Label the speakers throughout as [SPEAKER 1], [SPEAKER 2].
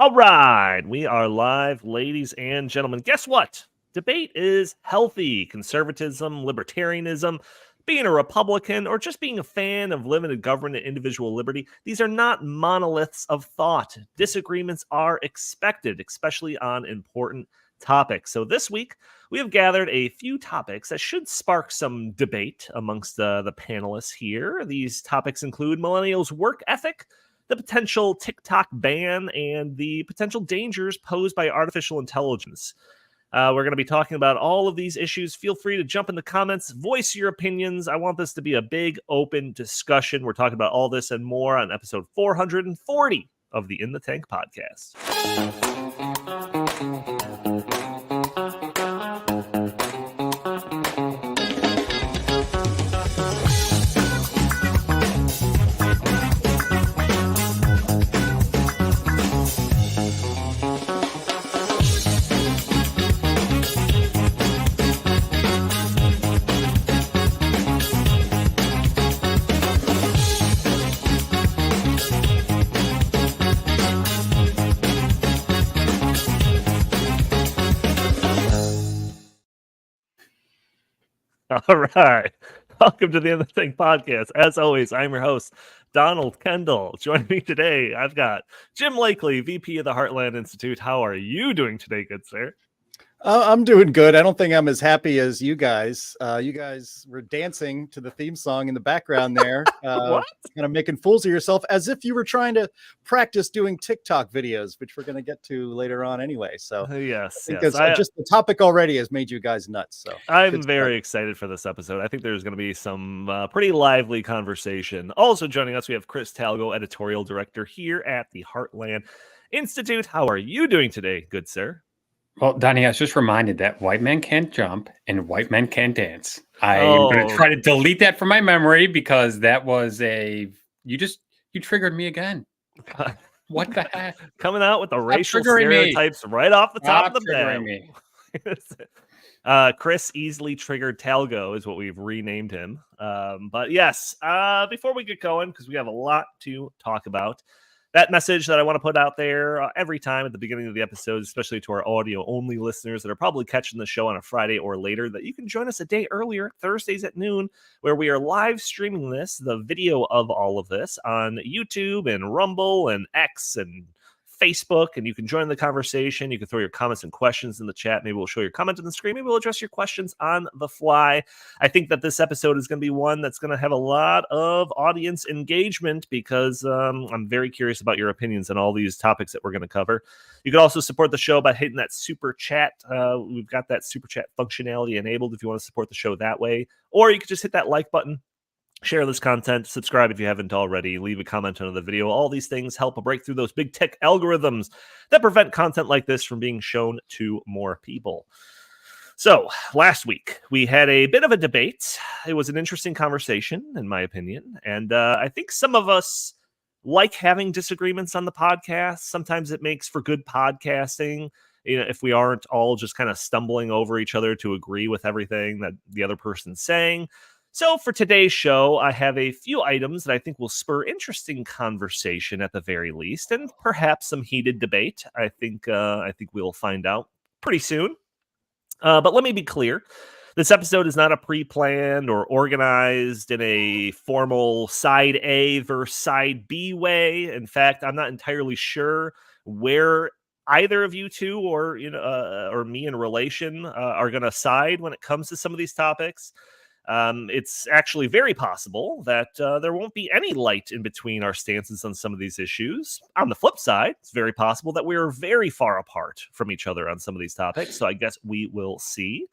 [SPEAKER 1] All right, we are live, ladies and gentlemen. Guess what? Debate is healthy. Conservatism, libertarianism, being a Republican, or just being a fan of limited government and individual liberty, these are not monoliths of thought. Disagreements are expected, especially on important topics. So this week, we have gathered a few topics that should spark some debate amongst the panelists here. These topics include millennials' work ethic, the potential TikTok ban, and the potential dangers posed by artificial intelligence. We're going to be talking about all of these issues. Feel free to jump in the comments, voice your opinions. I want this to be a big, open discussion. We're talking about all this and more on episode 440 of the In the Tank podcast. All right. Welcome to the In the Tank podcast. As always, I'm your host, Donald Kendall. Joining me today, I've got Jim Lakely, VP of the Heartland Institute. How are you doing today, good sir?
[SPEAKER 2] I'm doing good. I don't think I'm as happy as you guys. You guys were dancing to the theme song in the background there.
[SPEAKER 1] What?
[SPEAKER 2] Kind of making fools of yourself as if you were trying to practice doing TikTok videos, which we're going to get to later on anyway. So
[SPEAKER 1] yes.
[SPEAKER 2] Just the topic already has made you guys nuts. So
[SPEAKER 1] I'm very excited for this episode. I think there's going to be some pretty lively conversation. Also joining us, we have Chris Talgo, editorial director here at the Heartland Institute. How are you doing today, good sir?
[SPEAKER 3] Well, Donnie, I was just reminded that white men can't jump and white men can't dance. I'm going to try to delete that from my memory because that was you triggered me again. What the heck?
[SPEAKER 1] Coming out with the racial stereotypes right off the top of the bat. Chris easily triggered Talgo is what we've renamed him. But yes, before we get going, because we have a lot to talk about, that message that I want to put out there every time at the beginning of the episode, especially to our audio-only listeners that are probably catching the show on a Friday or later, that you can join us a day earlier, Thursdays at noon, where we are live streaming the video of all of this, on YouTube and Rumble and X and Facebook, and you can join the conversation. You can throw your comments and questions in the chat. Maybe we'll show your comment on the screen. Maybe we'll address your questions on the fly. I think that this episode is going to be one that's going to have a lot of audience engagement because I'm very curious about your opinions on all these topics that we're going to cover. You can also support the show by hitting that super chat. We've got that super chat functionality enabled if you want to support the show that way. Or you can just hit that like button. Share this content, subscribe if you haven't already, leave a comment under the video. All these things help break through those big tech algorithms that prevent content like this from being shown to more people. So, last week, we had a bit of a debate. It was an interesting conversation, in my opinion. And I think some of us like having disagreements on the podcast. Sometimes it makes for good podcasting. You know, if we aren't all just kind of stumbling over each other to agree with everything that the other person's saying. So for today's show, I have a few items that I think will spur interesting conversation at the very least, and perhaps some heated debate. I think we'll find out pretty soon. But let me be clear. This episode is not a pre-planned or organized in a formal side A versus side B way. In fact, I'm not entirely sure where either of you two or me in relation are going to side when it comes to some of these topics. It's actually very possible that there won't be any light in between our stances on some of these issues. On the flip side, it's very possible that we are very far apart from each other on some of these topics. So I guess we will see.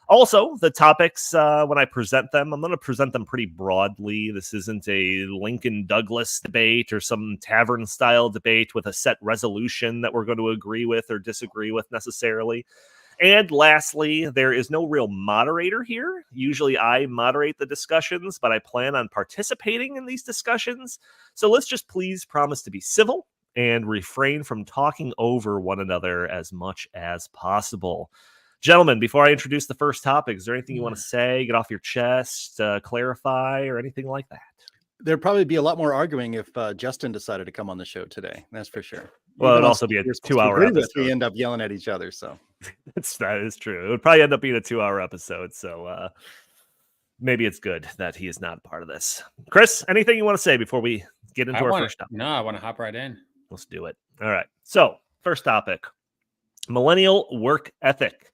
[SPEAKER 1] Also, the topics, when I present them, I'm going to present them pretty broadly. This isn't a Lincoln Douglas debate or some tavern-style debate with a set resolution that we're going to agree with or disagree with necessarily. And lastly, there is no real moderator here. Usually I moderate the discussions, but I plan on participating in these discussions. So let's just please promise to be civil and refrain from talking over one another as much as possible. Gentlemen, before I introduce the first topic, is there anything you want to say, get off your chest, clarify, or anything like that?
[SPEAKER 2] There'd probably be a lot more arguing if Justin decided to come on the show today. That's for sure.
[SPEAKER 1] Well, it'd also be a 2-hour episode.
[SPEAKER 2] We end up yelling at each other. So
[SPEAKER 1] that is true. It would probably end up being a 2-hour episode. So maybe it's good that he is not part of this. Chris, anything you want to say before we get into our first topic?
[SPEAKER 3] No, I want to hop right in.
[SPEAKER 1] Let's do it. All right. So first topic, millennial work ethic.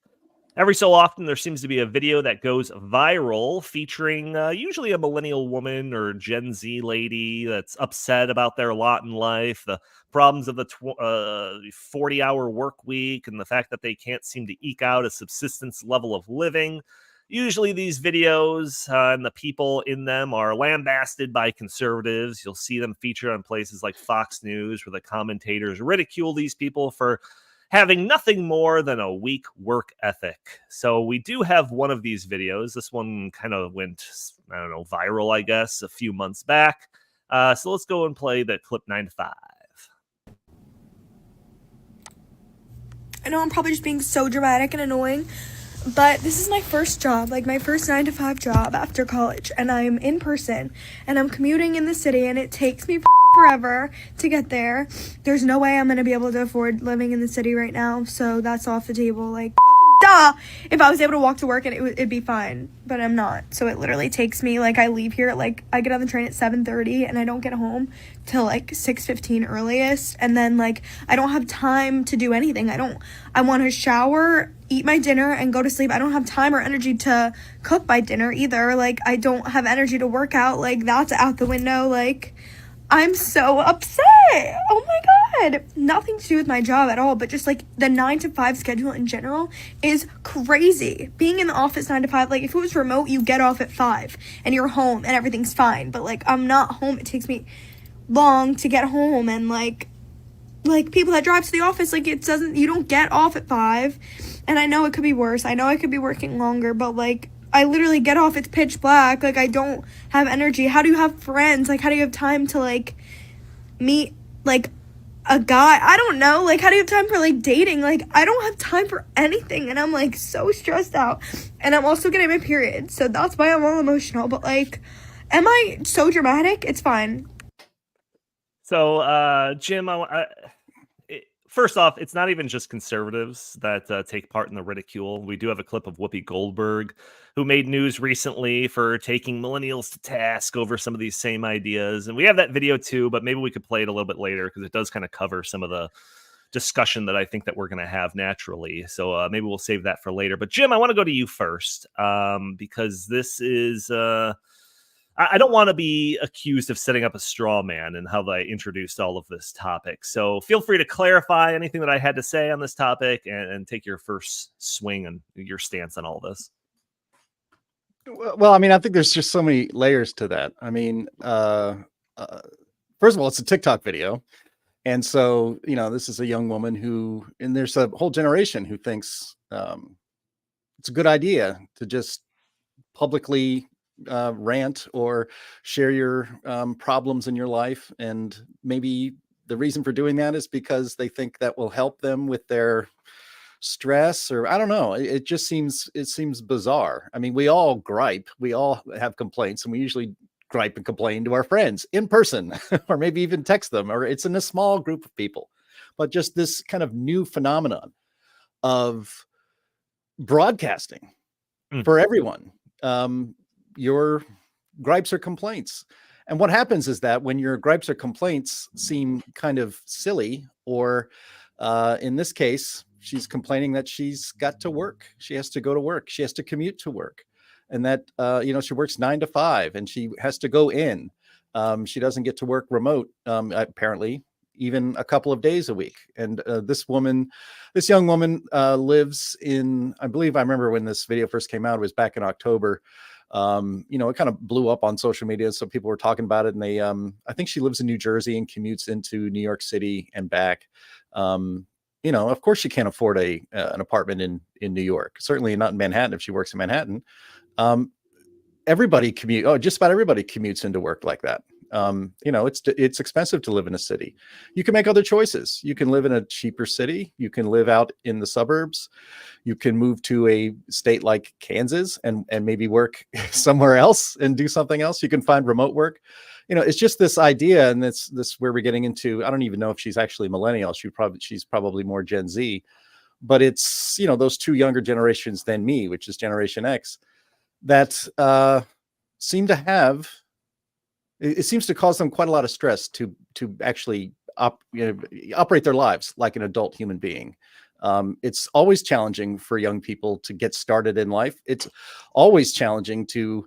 [SPEAKER 1] Every so often, there seems to be a video that goes viral featuring usually a millennial woman or Gen Z lady that's upset about their lot in life, the problems of the 40-hour work week, and the fact that they can't seem to eke out a subsistence level of living. Usually these videos and the people in them are lambasted by conservatives. You'll see them featured on places like Fox News, where the commentators ridicule these people for having nothing more than a weak work ethic. So we do have one of these videos. This one kind of went, I don't know, viral, I guess, a few months back. So let's go and play the clip 9 to 5.
[SPEAKER 4] I know I'm probably just being so dramatic and annoying, but this is my first job, like my first 9 to 5 job after college, and I'm in person, and I'm commuting in the city, and it takes me forever to get there. There's no way I'm gonna be able to afford living in the city right now, so that's off the table. Like, duh! If I was able to walk to work, it'd be fine, but I'm not. So it literally takes me, like, I leave here, like, I get on the train at 7:30, and I don't get home till, like, 6:15 earliest, and then, like, I don't have time to do anything. I want to shower, eat my dinner, and go to sleep. I don't have time or energy to cook my dinner either. Like, I don't have energy to work out. Like, that's out the window. Like, I'm so upset. Oh my God. Nothing to do with my job at all, but just like the 9 to 5 schedule in general is crazy. Being in the office 9 to 5, like if it was remote, you get off at 5 and you're home and everything's fine. But like I'm not home. It takes me long to get home, and like people that drive to the office, like you don't get off at 5. And I know it could be worse. I know I could be working longer, but like I literally get off, it's pitch black, like I don't have energy. How do you have friends? Like how do you have time to like meet like a guy? I don't know. Like how do you have time for like dating? Like I don't have time for anything, and I'm like so stressed out, and I'm also getting my period, so that's why I'm all emotional. But like, am I so dramatic? It's fine.
[SPEAKER 1] So Jim, first off, it's not even just conservatives that take part in the ridicule. We do have a clip of Whoopi Goldberg, who made news recently for taking millennials to task over some of these same ideas. And we have that video too, but maybe we could play it a little bit later because it does kind of cover some of the discussion that I think that we're going to have naturally. So maybe we'll save that for later. But Jim, I want to go to you first because this is... I don't want to be accused of setting up a straw man in how I introduced all of this topic. So feel free to clarify anything that I had to say on this topic and take your first swing and your stance on all this.
[SPEAKER 2] Well, I mean, I think there's just so many layers to that. I mean, first of all, it's a TikTok video. And so, you know, this is a young woman and there's a whole generation who thinks it's a good idea to just publicly rant or share your problems in your life. And maybe the reason for doing that is because they think that will help them with their stress, or I don't know. It seems bizarre. I mean, we all gripe, we all have complaints, and we usually gripe and complain to our friends in person or maybe even text them, or it's in a small group of people. But just this kind of new phenomenon of broadcasting for everyone. Your gripes or complaints. And what happens is that when your gripes or complaints seem kind of silly, or in this case, she's complaining that she's got to work. She has to go to work. She has to commute to work. And that, she works 9 to 5 and she has to go in. She doesn't get to work remote, apparently, even a couple of days a week. And this young woman lives in, I believe, I remember when this video first came out, it was back in October. It kind of blew up on social media. So people were talking about it, and they, I think she lives in New Jersey and commutes into New York City and back. Of course she can't afford an apartment in New York, certainly not in Manhattan. If she works in Manhattan, just about everybody commutes into work like that. It's expensive to live in a city. You can make other choices. You can live in a cheaper city. You can live out in the suburbs. You can move to a state like Kansas and maybe work somewhere else and do something else. You can find remote work. It's just this idea, and this where we're getting into. I don't even know if she's actually millennial. She's probably more Gen Z, but it's those two younger generations than me, which is Generation X, that seem to have. It seems to cause them quite a lot of stress to actually operate their lives like an adult human being. It's always challenging for young people to get started in life. It's always challenging to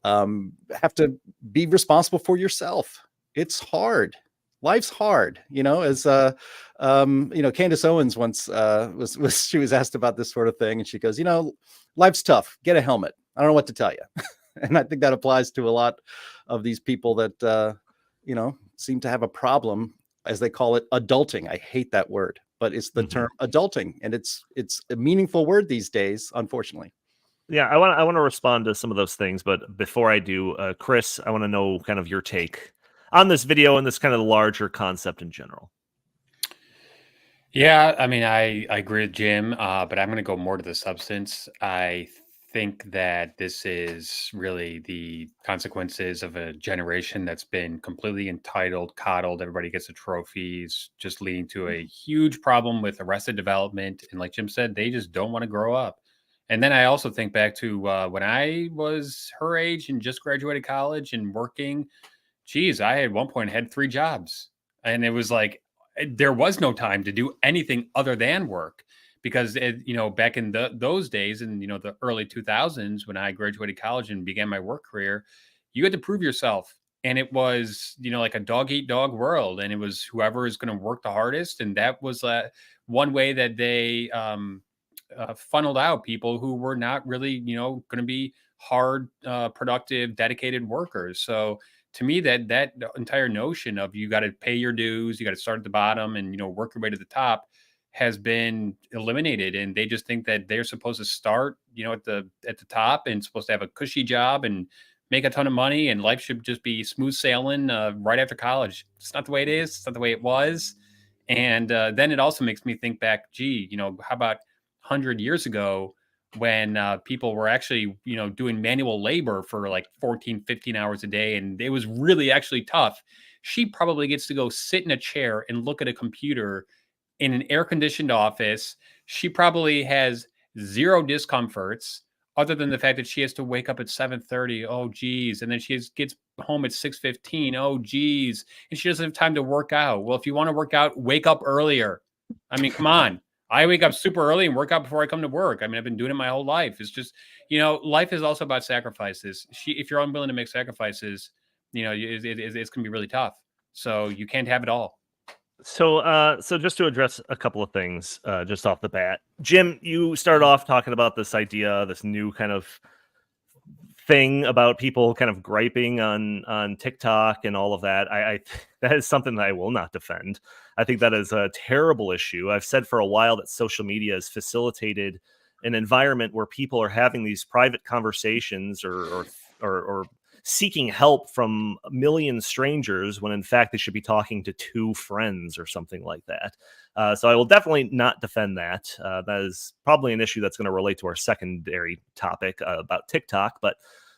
[SPEAKER 2] have to be responsible for yourself. It's hard. Life's hard, as Candace Owens once she was asked about this sort of thing, and she goes, life's tough. Get a helmet. I don't know what to tell you. And I think that applies to a lot of these people that, seem to have a problem, as they call it, adulting. I hate that word, but it's the term adulting, and it's a meaningful word these days, unfortunately.
[SPEAKER 1] Yeah, I want to respond to some of those things, but before I do, Chris, I want to know kind of your take on this video and this kind of larger concept in general.
[SPEAKER 3] Yeah, I mean, I agree with Jim, but I'm going to go more to the substance. I think that this is really the consequences of a generation that's been completely entitled, coddled. Everybody gets the trophies, just leading to a huge problem with arrested development. And like Jim said, they just don't want to grow up. And then I also think back to when I was her age and just graduated college and working. Geez, I at one point had 3 jobs, and it was like there was no time to do anything other than work. Because back in those days, in the early 2000s, when I graduated college and began my work career, you had to prove yourself, and it was like a dog eat dog world, and it was whoever is going to work the hardest, and that was one way that they funneled out people who were not really going to be hard, productive, dedicated workers. So to me, that entire notion of you got to pay your dues, you got to start at the bottom, and work your way to the top has been eliminated, and they just think that they're supposed to start, at the top, and supposed to have a cushy job and make a ton of money, and life should just be smooth sailing right after college. It's not the way it is. It's not the way it was. And then it also makes me think back, how about 100 years ago when people were actually, doing manual labor for like 14, 15 hours a day, and it was really actually tough. She probably gets to go sit in a chair and look at a computer in an air-conditioned office. She probably has 0 discomforts other than the fact that she has to wake up at 7:30. Oh, geez. And then she gets home at 6:15. Oh, geez. And she doesn't have time to work out. Well, if you want to work out, wake up earlier. I mean, come on. I wake up super early and work out before I come to work. I mean, I've been doing it my whole life. It's just, life is also about sacrifices. If you're unwilling to make sacrifices, it's going to be really tough. So you can't have it all.
[SPEAKER 1] So just to address a couple of things, just off the bat, Jim, you started off talking about this idea, this new kind of thing about people kind of griping on TikTok and all of that. I that is something that I will not defend. I think that is a terrible issue. I've said for a while that social media has facilitated an environment where people are having these private conversations or seeking help from a million strangers when in fact they should be talking to 2 friends or something like that. So I will definitely not defend that. That is probably an issue that's going to relate to our secondary topic about TikTok, but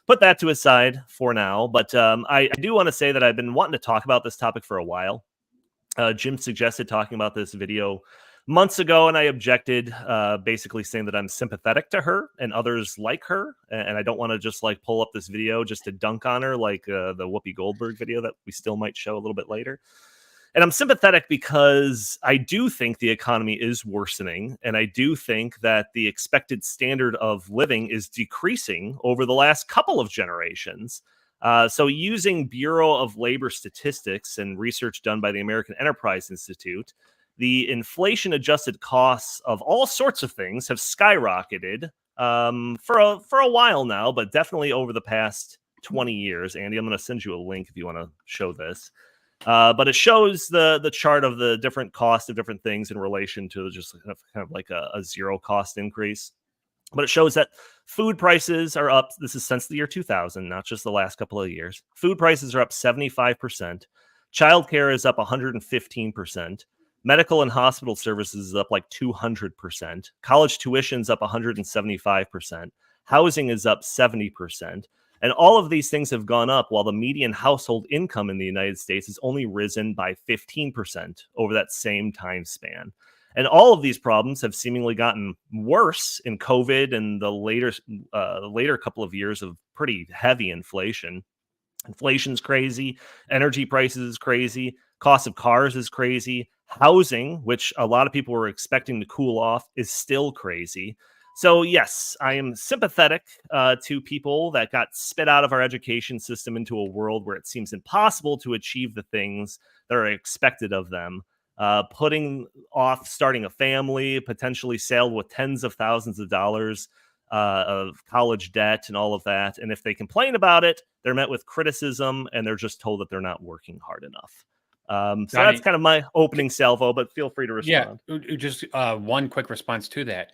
[SPEAKER 1] put that to a side for now. But I do want to say that I've been wanting to talk about this topic for a while. Jim suggested talking about this video months ago, and I objected, basically saying that I'm sympathetic to her and others like her, and I don't want to just like pull up this video just to dunk on her like the Whoopi Goldberg video that we still might show a little bit later. And I'm sympathetic because I do think the economy is worsening, and I do think that the expected standard of living is decreasing over the last couple of generations. So using Bureau of Labor statistics and research done by the American Enterprise Institute, the inflation-adjusted costs of all sorts of things have skyrocketed for a while now, but definitely over the past 20 years. Andy, I'm going to send you a link if you want to show this. But it shows the chart of the different cost of different things in relation to just kind of like a 0 cost increase. But it shows that food prices are up. This is since the year 2000, not just the last couple of years. Food prices are up 75%. Childcare is up 115%. Medical and hospital services is up like 200%. College tuition's up 175%. Housing is up 70%. And all of these things have gone up while the median household income in the United States has only risen by 15% over that same time span. And all of these problems have seemingly gotten worse in COVID and the later couple of years of pretty heavy inflation. Inflation's crazy. Energy prices is crazy. Cost of cars is crazy. Housing, which a lot of people were expecting to cool off, is still crazy. So yes, I am sympathetic to people that got spit out of our education system into a world where it seems impossible to achieve the things that are expected of them. Putting off starting a family, potentially sailed with tens of thousands of dollars of college debt and all of that. And if they complain about it, they're met with criticism and they're just told that they're not working hard enough. So that's kind of my opening salvo, but feel free to respond.
[SPEAKER 3] Yeah, just one quick response to that.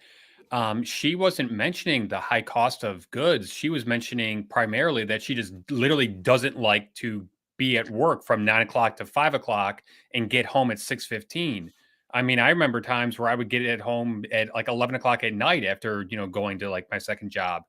[SPEAKER 3] She wasn't mentioning the high cost of goods. She was mentioning primarily that she just literally doesn't like to be at work from 9 o'clock to 5 o'clock and get home at 6:15. I mean, I remember times where I would get at home at like 11 o'clock at night after, going to like my second job.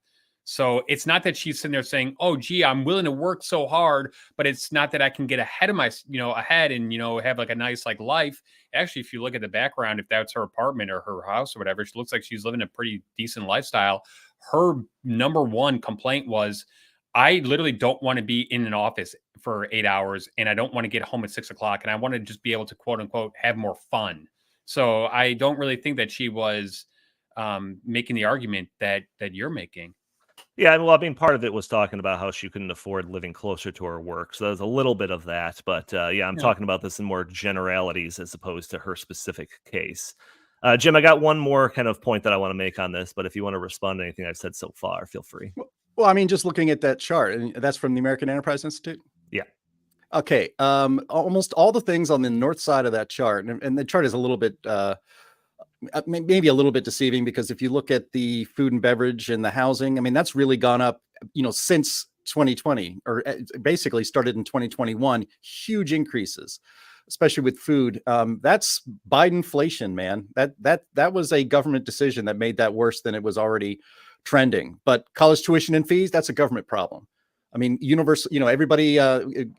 [SPEAKER 3] So it's not that she's sitting there saying, oh, gee, I'm willing to work so hard, but it's not that I can get ahead of ahead and, have like a nice like life. Actually, if you look at the background, if that's her apartment or her house or whatever, she looks like she's living a pretty decent lifestyle. Her number one complaint was, I literally don't want to be in an office for 8 hours and I don't want to get home at 6 o'clock and I want to just be able to quote unquote have more fun. So I don't really think that she was making the argument that you're making.
[SPEAKER 1] Yeah, well, I mean, part of it was talking about how she couldn't afford living closer to her work. So there's a little bit of that. But I'm talking about this in more generalities as opposed to her specific case. Jim, I got one more kind of point that I want to make on this. But if you want to respond to anything I've said so far, feel free.
[SPEAKER 2] Well, I mean, just looking at that chart, and that's from the American Enterprise Institute?
[SPEAKER 1] Yeah.
[SPEAKER 2] Okay. Almost all the things on the north side of that chart, and the chart is a little bit... maybe a little bit deceiving because if you look at the food and beverage and the housing, I mean, that's really gone up, since 2020 or basically started in 2021, huge increases, especially with food. That's Bidenflation, man. That was a government decision that made that worse than it was already trending. But college tuition and fees, that's a government problem. I mean, universal, everybody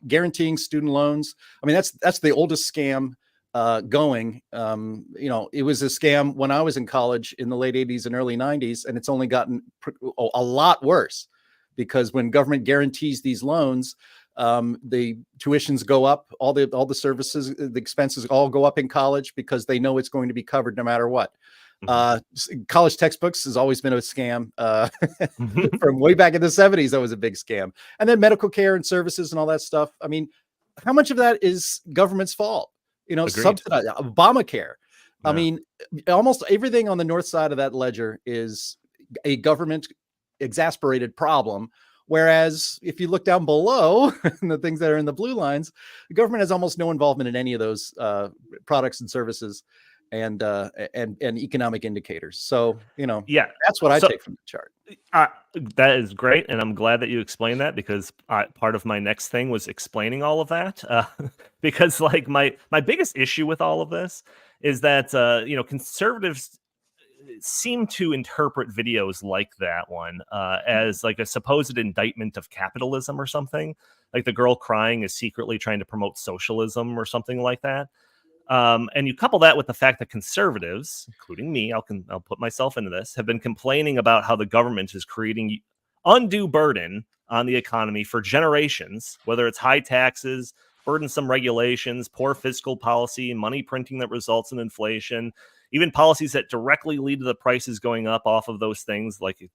[SPEAKER 2] guaranteeing student loans. I mean, that's the oldest scam going. It was a scam when I was in college in the late 80s and early 90s, and it's only gotten a lot worse because when government guarantees these loans, the tuitions go up, all the services, the expenses all go up in college because they know it's going to be covered no matter what. College textbooks has always been a scam. From way back in the 70s, that was a big scam. And then medical care and services and all that stuff. I mean, how much of that is government's fault? Subsidized Obamacare. Yeah. I mean, almost everything on the north side of that ledger is a government exasperated problem. Whereas if you look down below the things that are in the blue lines, the government has almost no involvement in any of those products and services and economic indicators. So, that's what I take from the chart.
[SPEAKER 1] That is great. And I'm glad that you explained that because part of my next thing was explaining all of that. Because like my biggest issue with all of this is that, conservatives seem to interpret videos like that one as like a supposed indictment of capitalism or something. Like the girl crying is secretly trying to promote socialism or something like that. And you couple that with the fact that conservatives, including me, I'll put myself into this, have been complaining about how the government is creating undue burden on the economy for generations, whether it's high taxes, burdensome regulations, poor fiscal policy, money printing that results in inflation, even policies that directly lead to the prices going up off of those things, like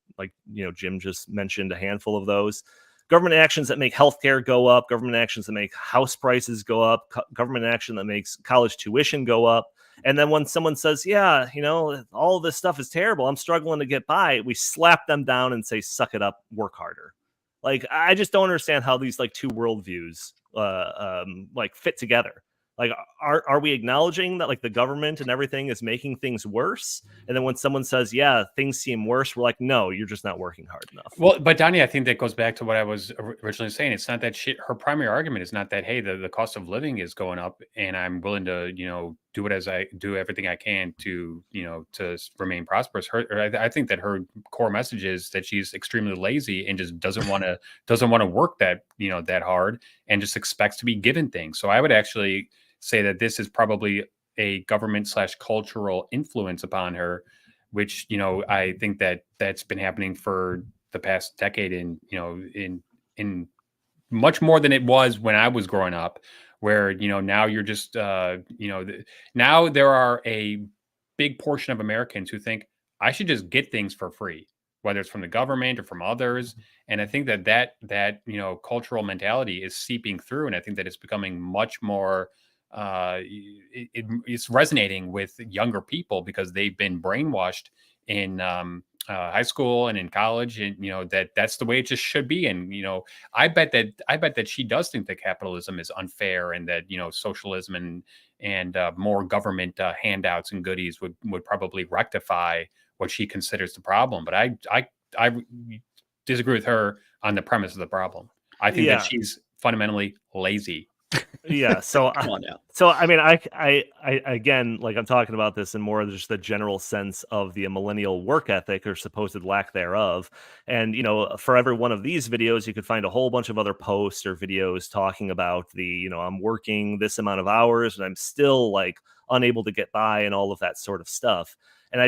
[SPEAKER 1] Jim just mentioned a handful of those. Government actions that make healthcare go up, government actions that make house prices go up, government action that makes college tuition go up. And then when someone says, all of this stuff is terrible, I'm struggling to get by, we slap them down and say, suck it up, work harder. Like, I just don't understand how these like two worldviews fit together. Like, are we acknowledging that like the government and everything is making things worse? And then when someone says, yeah, things seem worse, we're like, no, you're just not working hard enough.
[SPEAKER 3] Well, but Donnie, I think that goes back to what I was originally saying. It's not that her primary argument is not that, hey, the cost of living is going up and I'm willing to, do everything I can to, to remain prosperous. I think that her core message is that she's extremely lazy and just doesn't want to work that, that hard and just expects to be given things. So I would actually say that this is probably a government/cultural influence upon her, which, I think that's been happening for the past decade in much more than it was when I was growing up, where, now you're just, now there are a big portion of Americans who think I should just get things for free, whether it's from the government or from others. And I think that cultural mentality is seeping through. And I think that it's becoming much more, it's resonating with younger people because they've been brainwashed in high school and in college, and that's the way it just should be. And I bet that she does think that capitalism is unfair, and that socialism and more government handouts and goodies would probably rectify what she considers the problem. But I disagree with her on the premise of the problem. I think that she's fundamentally lazy.
[SPEAKER 1] Yeah. So
[SPEAKER 2] Come on now.
[SPEAKER 1] So I mean, I again, like, I'm talking about this in more of just the general sense of the millennial work ethic or supposed lack thereof. And for every one of these videos, you could find a whole bunch of other posts or videos talking about the I'm working this amount of hours and I'm still like unable to get by and all of that sort of stuff. And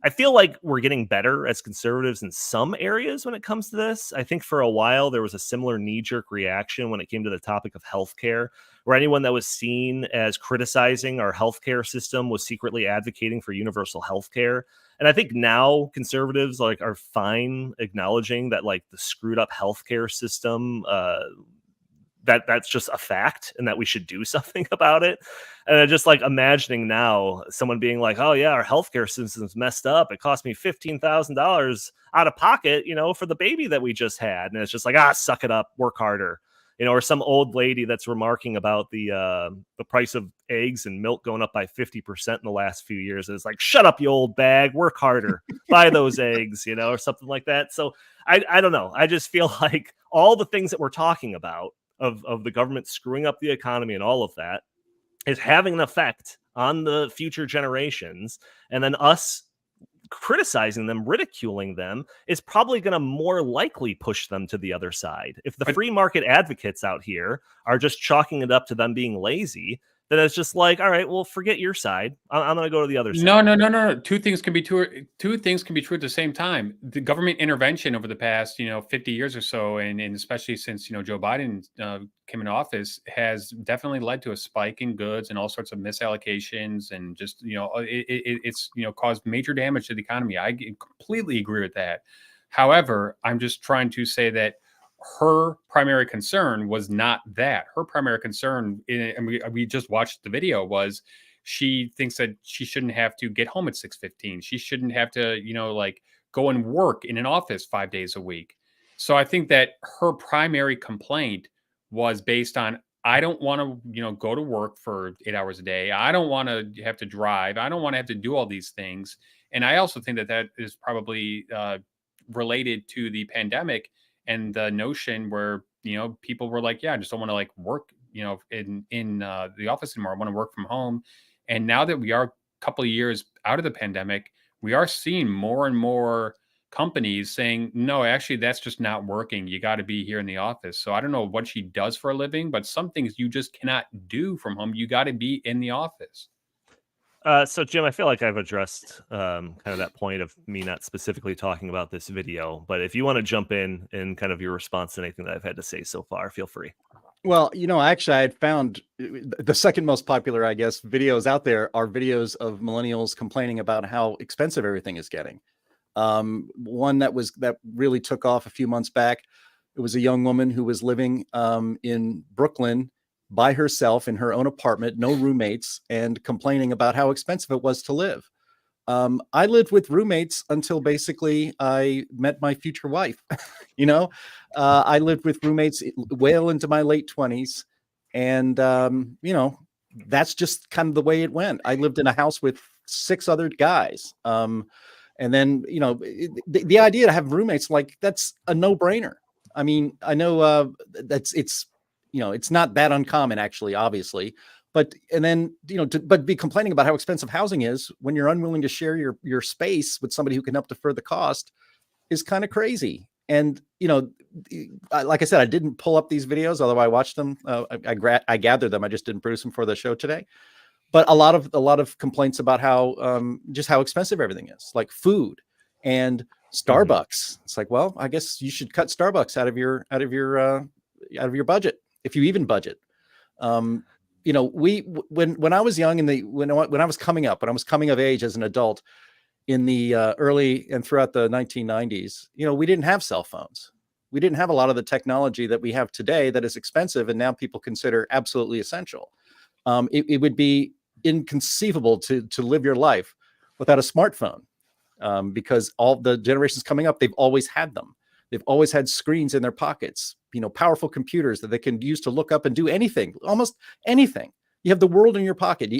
[SPEAKER 1] I feel like we're getting better as conservatives in some areas when it comes to this. I think for a while there was a similar knee-jerk reaction when it came to the topic of healthcare, where anyone that was seen as criticizing our healthcare system was secretly advocating for universal healthcare. And I think now conservatives are fine acknowledging that like the screwed up healthcare system, that's just a fact and that we should do something about it. And I'm just like imagining now someone being like, oh yeah, our healthcare system's messed up. It cost me $15,000 out of pocket, for the baby that we just had. And it's just like, suck it up, work harder. Or some old lady that's remarking about the price of eggs and milk going up by 50% in the last few years. And it's like, shut up, you old bag, work harder, buy those eggs, or something like that. So I don't know. I just feel like all the things that we're talking about of the government screwing up the economy and all of that is having an effect on the future generations. And then us criticizing them, ridiculing them is probably going to more likely push them to the other side. If the free market advocates out here are just chalking it up to them being lazy, then it's just like, all right, well, forget your side. I'm going to go to the other side.
[SPEAKER 3] No. Two things can be true. Two things can be true at the same time. The government intervention over the past, 50 years or so, and especially since, Joe Biden came into office, has definitely led to a spike in goods and all sorts of misallocations, and just, it's caused major damage to the economy. I completely agree with that. However, I'm just trying to say that her primary concern was not that. Her primary concern, and we just watched the video, was she thinks that she shouldn't have to get home at 6:15. She shouldn't have to, go and work in an office 5 days a week. So I think that her primary complaint was based on, I don't want to, go to work for 8 hours a day. I don't want to have to drive. I don't want to have to do all these things. And I also think that is probably related to the pandemic and the notion where, people were like, yeah, I just don't want to work, in the office anymore. I want to work from home. And now that we are a couple of years out of the pandemic, we are seeing more and more companies saying, no, actually, that's just not working. You got to be here in the office. So I don't know what she does for a living, but some things you just cannot do from home. You got to be in the office.
[SPEAKER 1] So Jim, I feel like I've addressed kind of that point of me not specifically talking about this video, but if you want to jump in and kind of your response to anything that I've had to say so far, feel free.
[SPEAKER 2] Well, actually, I had found the second most popular, I guess, videos out there are videos of millennials complaining about how expensive everything is getting. One that really took off a few months back. It was a young woman who was living in Brooklyn by herself in her own apartment, no roommates, and complaining about how expensive it was to live. I lived with roommates until basically I met my future wife. I lived with roommates well into my late 20s. And, you know, that's just kind of the way it went. I lived in a house with 6 other guys. And then, you know, the idea to have roommates, like, that's a no-brainer. I mean, I know it's, you know, it's not that uncommon, actually, obviously. But, and then, you know, but be complaining about how expensive housing is when you're unwilling to share your space with somebody who can help defer the cost is kind of crazy. And, you know, like I said, I didn't pull up these videos, although I watched them. I gathered them. I just didn't produce them for the show today. But a lot of complaints about how just how expensive everything is, like food and Starbucks. It's like, well, I guess you should cut Starbucks out of your budget, if you even budget. You know, when I was young, when I was coming up, when I was coming of age as an adult in the early and throughout the 1990s, you know, we didn't have cell phones. We didn't have a lot of the technology that we have today that is expensive and now people consider absolutely essential. It would be inconceivable to live your life without a smartphone, because all the generations coming up, they've always had them. They've always had screens in their pockets, you know, powerful computers that they can use to look up and do anything, almost anything. You have the world in your pocket,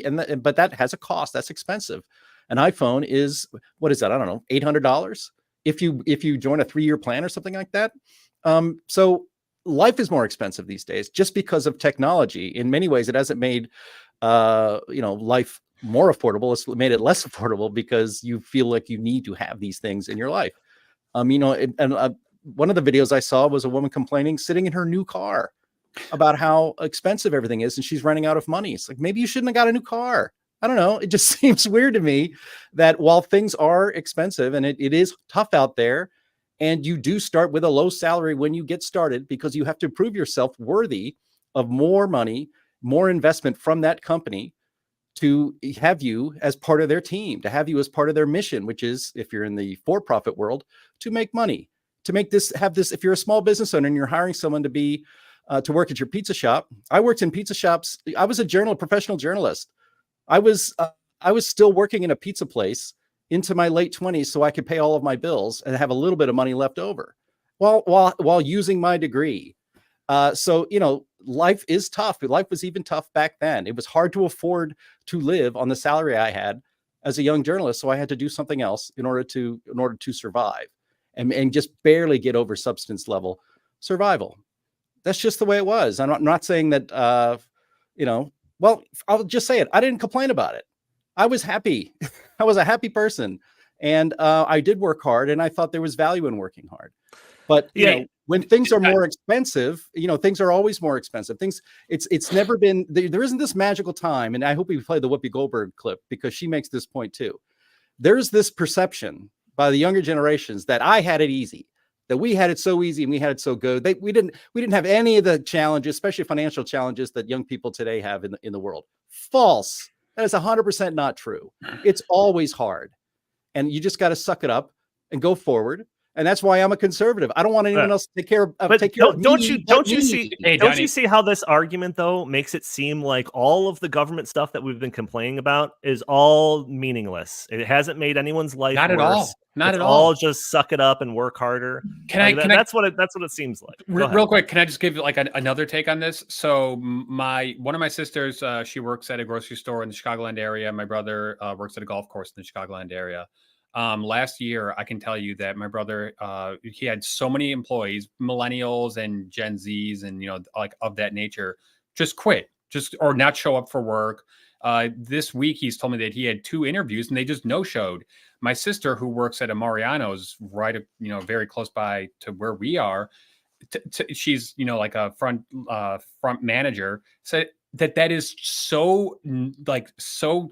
[SPEAKER 2] but that has a cost. That's expensive. An iPhone is, what is that? I don't know, $800 if you join a 3-year plan or something like that. So life is more expensive these days just because of technology. In many ways, it hasn't made you know, life more affordable. It's made it less affordable because you feel like you need to have these things in your life. You know, and one of the videos I saw was a woman complaining, sitting in her new car, about how expensive everything is, and she's running out of money. It's like, maybe you shouldn't have got a new car. I don't know. It just seems weird to me that while things are expensive and it is tough out there, and you do start with a low salary when you get started because you have to prove yourself worthy of more money, more investment from that company to have you as part of their team, to have you as part of their mission, which is, if you're in the for-profit world, to make money, to make this, have this. If you're a small business owner and you're hiring someone to be to work at your pizza shop. I worked in pizza shops. I was a professional journalist. I was still working in a pizza place into my late 20s so I could pay all of my bills and have a little bit of money left over while using my degree. So, you know, life is tough. Life was even tough back then. It was hard to afford to live on the salary I had as a young journalist. So I had to do something else in order to survive and just barely get over substance level survival. That's just the way it was. I'm not saying that, you know, well, I'll just say it. I didn't complain about it. I was happy. I was a happy person. And I did work hard, and I thought there was value in working hard. But, you know, when things are more expensive, you know, things are always more expensive. It's never been, there isn't this magical time. And I hope we play the Whoopi Goldberg clip because she makes this point too. There's this perception by the younger generations that I had it easy, that we had it so easy and we had it so good. We didn't have any of the challenges, especially financial challenges that young people today have in the world. False. That is 100% not true. It's always hard. And you just got to suck it up and go forward. And that's why I'm a conservative. I don't want anyone else to take care of.
[SPEAKER 1] But don't you see how this argument though makes it seem like all of the government stuff that we've been complaining about is all meaningless? It hasn't made anyone's life
[SPEAKER 3] not
[SPEAKER 1] worse.
[SPEAKER 3] At all. Not
[SPEAKER 1] it's
[SPEAKER 3] at all.
[SPEAKER 1] Just suck it up and work harder. That's what it seems like.
[SPEAKER 3] Real quick, can I just give you like another take on this? So one of my sisters, she works at a grocery store in the Chicagoland area. My brother works at a golf course in the Chicagoland area. Last year, I can tell you that my brother, he had so many employees, millennials and Gen Zs and, you know, like of that nature, just quit, or not show up for work. This week, he's told me that he had 2 interviews and they just no-showed. My sister, who works at a Mariano's right, you know, very close by to where we are, she's, you know, like a front manager, said that is so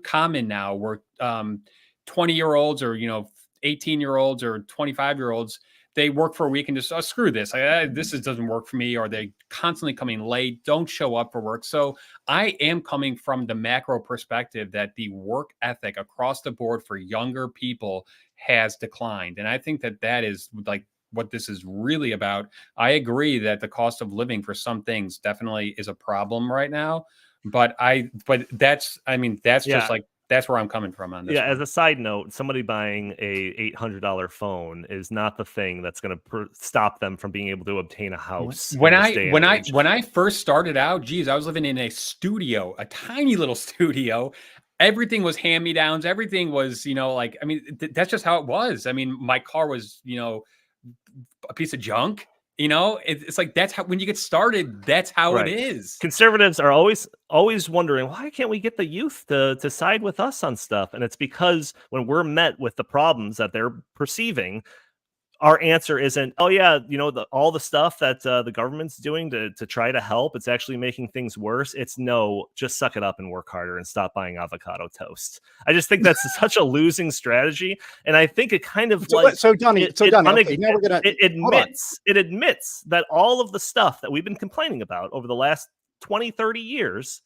[SPEAKER 3] common now where 20-year-olds or, you know, 18-year-olds or 25-year-olds, they work for a week and just, screw this. This doesn't work for me. Or they constantly coming late, don't show up for work. So I am coming from the macro perspective that the work ethic across the board for younger people has declined. And I think that is like what this is really about. I agree that the cost of living for some things definitely is a problem right now. But that's just like, That's where I'm coming from on this.
[SPEAKER 1] Yeah,
[SPEAKER 3] one.
[SPEAKER 1] as a side note, somebody buying a $800 phone is not the thing that's going to stop them from being able to obtain a house.
[SPEAKER 3] When I first started out, geez, I was living in a studio, a tiny little studio. Everything was hand-me-downs. Everything was, like, I mean, that's just how it was. I mean, my car was, a piece of junk. It's like, that's how, when you get started, that's how it is.
[SPEAKER 1] Conservatives are always wondering, why can't we get the youth to side with us on stuff? And it's because when we're met with the problems that they're perceiving, our answer isn't, oh yeah, all the stuff that the government's doing to try to help, it's actually making things worse. It's no, just suck it up and work harder and stop buying avocado toast. I just think that's such a losing strategy, and I think it kind of
[SPEAKER 2] Donnie, okay, now we're gonna
[SPEAKER 1] it admits that all of the stuff that we've been complaining about over the last 20, 30 years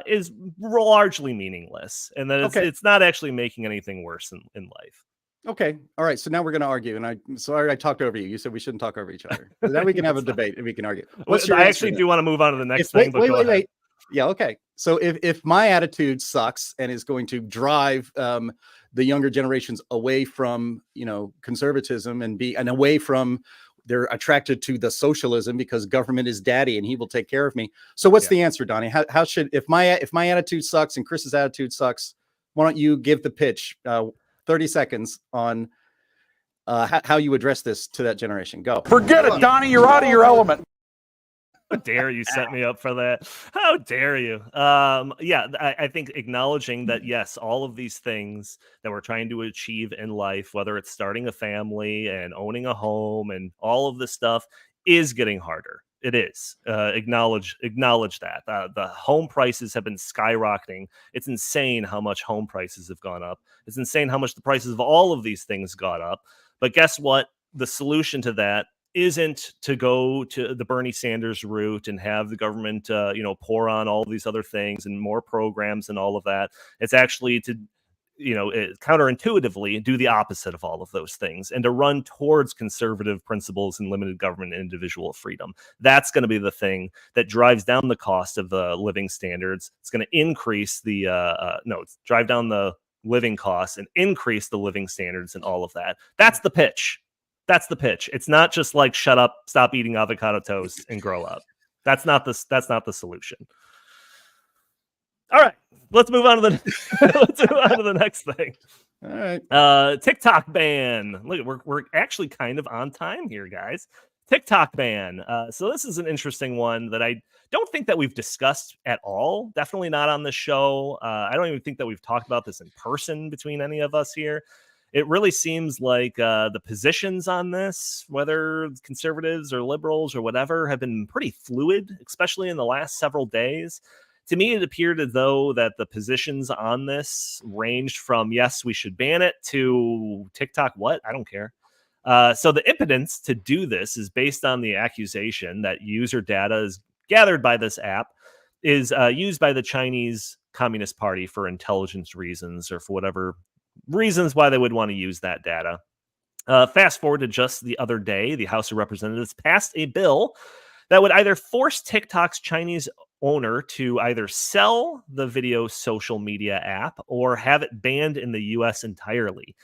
[SPEAKER 1] is largely meaningless, and that it's not actually making anything worse in life.
[SPEAKER 2] Okay. All right. So now we're going to argue. And I'm sorry I talked over you. You said we shouldn't talk over each other. So now we can have a debate and we can argue.
[SPEAKER 1] I actually do want to move on to the next thing.
[SPEAKER 2] Wait. Yeah. Okay. So if my attitude sucks and is going to drive the younger generations away from, conservatism and away from, they're attracted to the socialism because government is daddy and he will take care of me. So what's the answer, Donnie? How should, if my attitude sucks and Chris's attitude sucks, why don't you give the pitch? 30 seconds on how you address this to that generation. Go.
[SPEAKER 5] Forget it, Donnie. You're out of your element.
[SPEAKER 1] How dare you set me up for that? How dare you? I think acknowledging that, yes, all of these things that we're trying to achieve in life, whether it's starting a family and owning a home and all of this stuff, is getting harder. It is. Acknowledge that. The home prices have been skyrocketing. It's insane how much home prices have gone up. It's insane how much the prices of all of these things got up. But guess what? The solution to that isn't to go to the Bernie Sanders route and have the government, pour on all these other things and more programs and all of that. It's actually to counterintuitively do the opposite of all of those things and to run towards conservative principles and limited government and individual freedom. That's going to be the thing that drives down the cost of the living standards. It's going to increase drive down the living costs and increase the living standards and all of that. That's the pitch. It's not just like, shut up, stop eating avocado toast and grow up. That's not the solution. All right. Let's move on to the next thing.
[SPEAKER 2] All right.
[SPEAKER 1] TikTok ban. Look, we're actually kind of on time here, guys. TikTok ban. So this is an interesting one that I don't think that we've discussed at all. Definitely not on the show. I don't even think that we've talked about this in person between any of us here. It really seems like the positions on this, whether conservatives or liberals or whatever, have been pretty fluid, especially in the last several days. To me, it appeared as though that the positions on this ranged from, yes, we should ban it, to TikTok, what? I don't care. So the impotence to do this is based on the accusation that user data is gathered by this app is used by the Chinese Communist Party for intelligence reasons or for whatever reasons why they would want to use that data. Fast forward to just the other day, the House of Representatives passed a bill that would either force TikTok's Chinese owner to either sell the video social media app or have it banned in the U.S. entirely.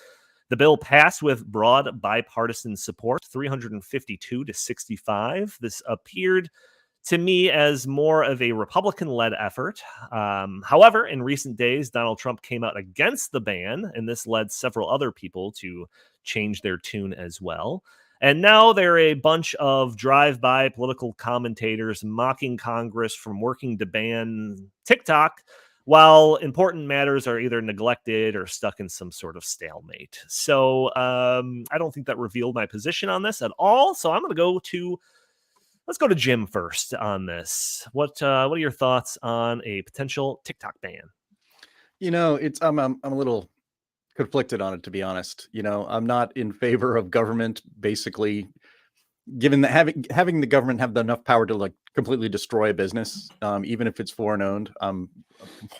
[SPEAKER 1] The bill passed with broad bipartisan support, 352 to 65. This appeared to me as more of a Republican-led effort. However, in recent days, Donald Trump came out against the ban, and this led several other people to change their tune as well. And now there are a bunch of drive-by political commentators mocking Congress from working to ban TikTok, while important matters are either neglected or stuck in some sort of stalemate. So I don't think that revealed my position on this at all. So I'm going to let's go to Jim first on this. What are your thoughts on a potential TikTok ban?
[SPEAKER 2] I'm a little conflicted on it, to be honest. I'm not in favor of government basically given that having the government have enough power to like completely destroy a business, even if it's foreign owned. I'm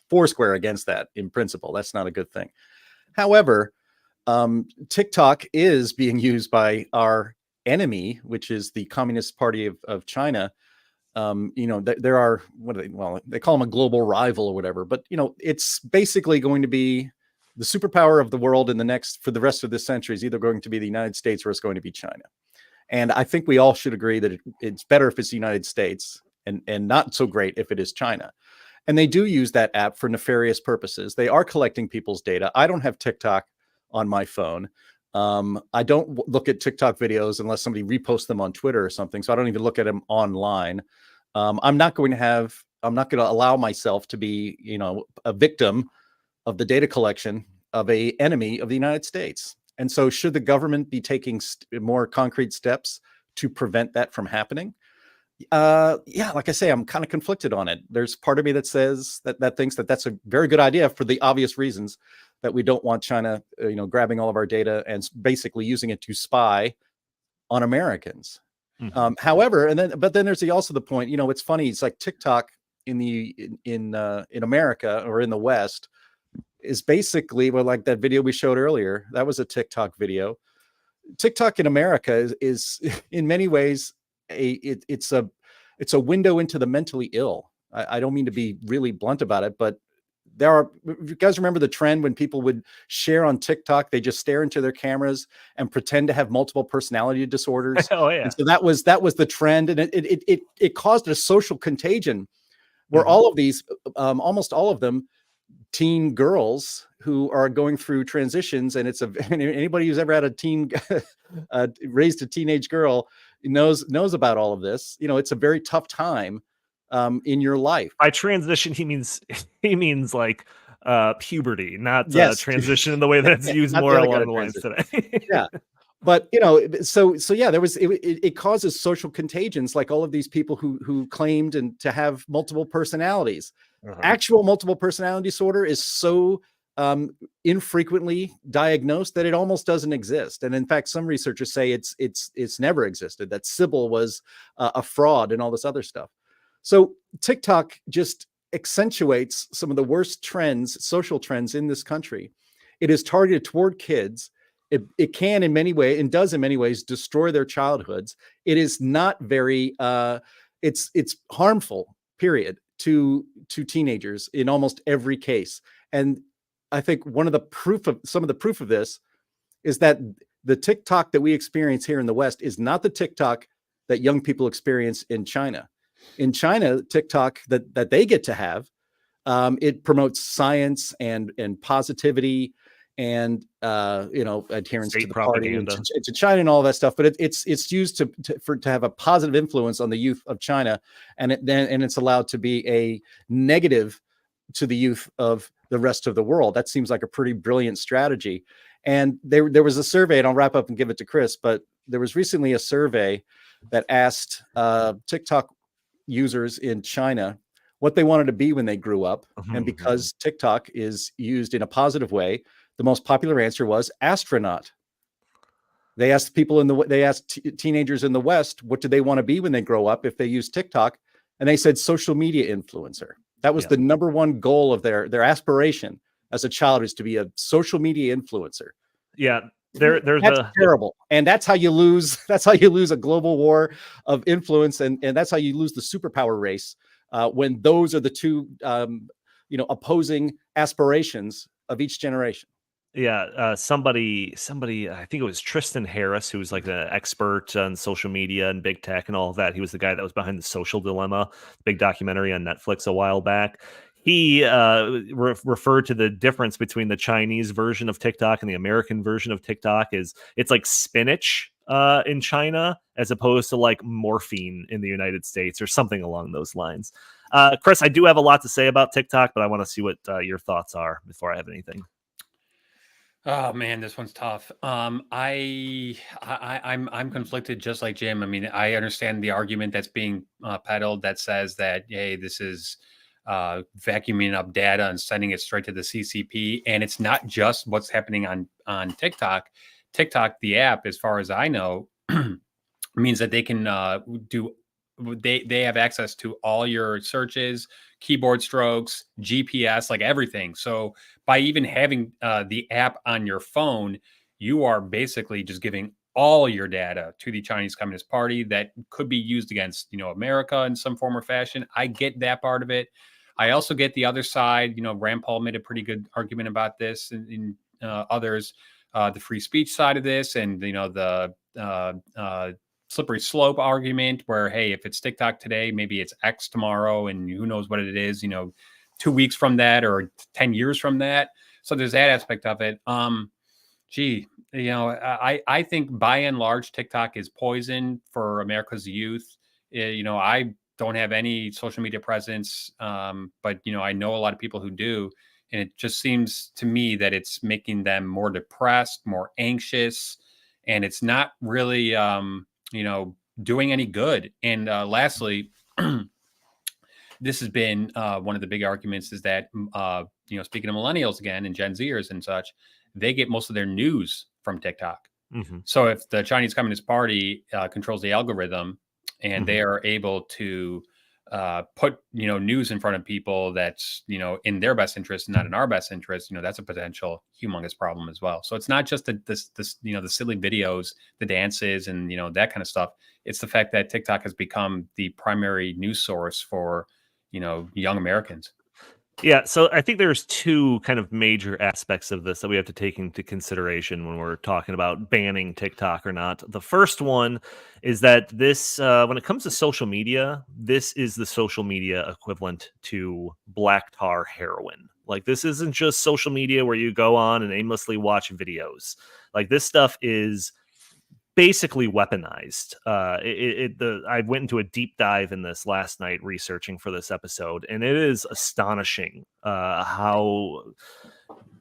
[SPEAKER 2] foursquare against that in principle. That's not a good thing. However, TikTok is being used by our enemy, which is the Communist Party of China, there are they call them a global rival or whatever, but it's basically going to be the superpower of the world for the rest of this century is either going to be the United States or it's going to be China. And I think we all should agree that it's better if it's the United States and not so great if it is China. And they do use that app for nefarious purposes. They are collecting people's data. I don't have TikTok on my phone. I don't look at TikTok videos unless somebody reposts them on Twitter or something. So I don't even look at them online. I'm not going to allow myself to be, a victim of the data collection of an enemy of the United States. And so should the government be taking more concrete steps to prevent that from happening? Like I say, I'm kind of conflicted on it. There's part of me that says that thinks that that's a very good idea for the obvious reasons that we don't want China, grabbing all of our data and basically using it to spy on Americans. Mm-hmm. However, but then there's also the point, it's funny. It's like TikTok in America or in the West is basically like that video we showed earlier. That was a TikTok video. TikTok in America is in many ways it's a window into the mentally ill. I don't mean to be really blunt about it, but if you guys remember the trend when people would share on TikTok, they just stare into their cameras and pretend to have multiple personality disorders.
[SPEAKER 1] Oh yeah.
[SPEAKER 2] And so that was the trend, and it caused a social contagion where all of these, almost all of them, teen girls who are going through transitions, and anybody who's ever had raised a teenage girl knows about all of this. It's a very tough time in your life.
[SPEAKER 1] By transition, he means like puberty, not transition in the way that's used more along the lines today.
[SPEAKER 2] Yeah. But so yeah, it causes social contagions, like all of these people who claimed to have multiple personalities. Uh-huh. Actual multiple personality disorder is so infrequently diagnosed that it almost doesn't exist. And in fact, some researchers say it's never existed, that Sybil was a fraud and all this other stuff. So TikTok just accentuates some of the worst social trends in this country. It is targeted toward kids. It can in many ways, and does in many ways, destroy their childhoods. It is not very, it's harmful, period, to teenagers in almost every case. And I think some of the proof of this is that the TikTok that we experience here in the West is not the TikTok that young people experience in China. In China, TikTok that they get to have, it promotes science and positivity and adherence
[SPEAKER 1] state
[SPEAKER 2] to the
[SPEAKER 1] propaganda.
[SPEAKER 2] Party and to China and all that stuff. But it's used to have a positive influence on the youth of China, and it's allowed to be a negative to the youth of the rest of the world. That seems like a pretty brilliant strategy. And there was a survey, and I'll wrap up and give it to Chris, but there was recently a survey that asked TikTok users in China what they wanted to be when they grew up. Mm-hmm. And because TikTok is used in a positive way, the most popular answer was astronaut. They asked teenagers in the West, what do they want to be when they grow up if they use TikTok? And they said social media influencer. That was the number one goal of their aspiration as a child, is to be a social media influencer.
[SPEAKER 1] Yeah.
[SPEAKER 2] That's terrible. And that's how you lose. That's how you lose a global war of influence. And that's how you lose the superpower race when those are the two, opposing aspirations of each generation.
[SPEAKER 1] Yeah, somebody, I think it was Tristan Harris, who was like an expert on social media and big tech and all of that. He was the guy that was behind The Social Dilemma, big documentary on Netflix a while back. He referred to the difference between the Chinese version of TikTok and the American version of TikTok is it's like spinach in China as opposed to like morphine in the United States or something along those lines. Chris, I do have a lot to say about TikTok, but I want to see what your thoughts are before I have anything.
[SPEAKER 3] Oh man, this one's tough. I'm conflicted just like Jim. I mean, I understand the argument that's being peddled that says that, hey, this is vacuuming up data and sending it straight to the CCP. And it's not just what's happening on TikTok. TikTok, the app, as far as I know, means that they can they have access to all your searches, keyboard strokes, GPS, like everything. So by even having the app on your phone, you are basically just giving all your data to the Chinese Communist Party that could be used against, America in some form or fashion. I get that part of it. I also get the other side. Rand Paul made a pretty good argument about this, and others, the free speech side of this, and the slippery slope argument, where hey, if it's TikTok today, maybe it's X tomorrow, and who knows what it is. 2 weeks from that or 10 years from that. So there's that aspect of it. I think by and large, TikTok is poison for America's youth. I don't have any social media presence, but I know a lot of people who do, and it just seems to me that it's making them more depressed, more anxious, and it's not really, doing any good. And lastly, this has been one of the big arguments is that, speaking of millennials again and Gen Zers and such, they get most of their news from TikTok.
[SPEAKER 1] Mm-hmm.
[SPEAKER 3] So if the Chinese Communist Party controls the algorithm and they are able to put, news in front of people that's, in their best interest and not in our best interest, that's a potential humongous problem as well. So it's not just the silly videos, the dances and, that kind of stuff. It's the fact that TikTok has become the primary news source for, young Americans.
[SPEAKER 1] Yeah, so I think there's two kind of major aspects of this that we have to take into consideration when we're talking about banning TikTok or not. The first one is that this, when it comes to social media, this is the social media equivalent to black tar heroin. Like, this isn't just social media where you go on and aimlessly watch videos. Like, this stuff is basically weaponized. I went into a deep dive in this last night researching for this episode, and it is astonishing how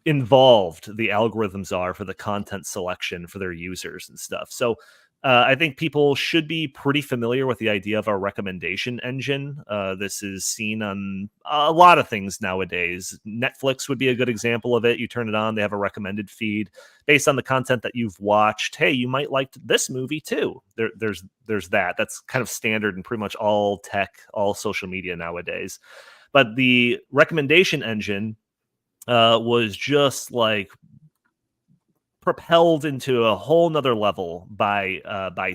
[SPEAKER 1] involved the algorithms are for the content selection for their users and stuff. So I think people should be pretty familiar with the idea of a recommendation engine. This is seen on a lot of things nowadays. Netflix would be a good example of it. You turn it on, they have a recommended feed based on the content that you've watched. Hey, you might like this movie too. There's that. That's kind of standard in pretty much all tech, all social media nowadays. But the recommendation engine was just like propelled into a whole nother level by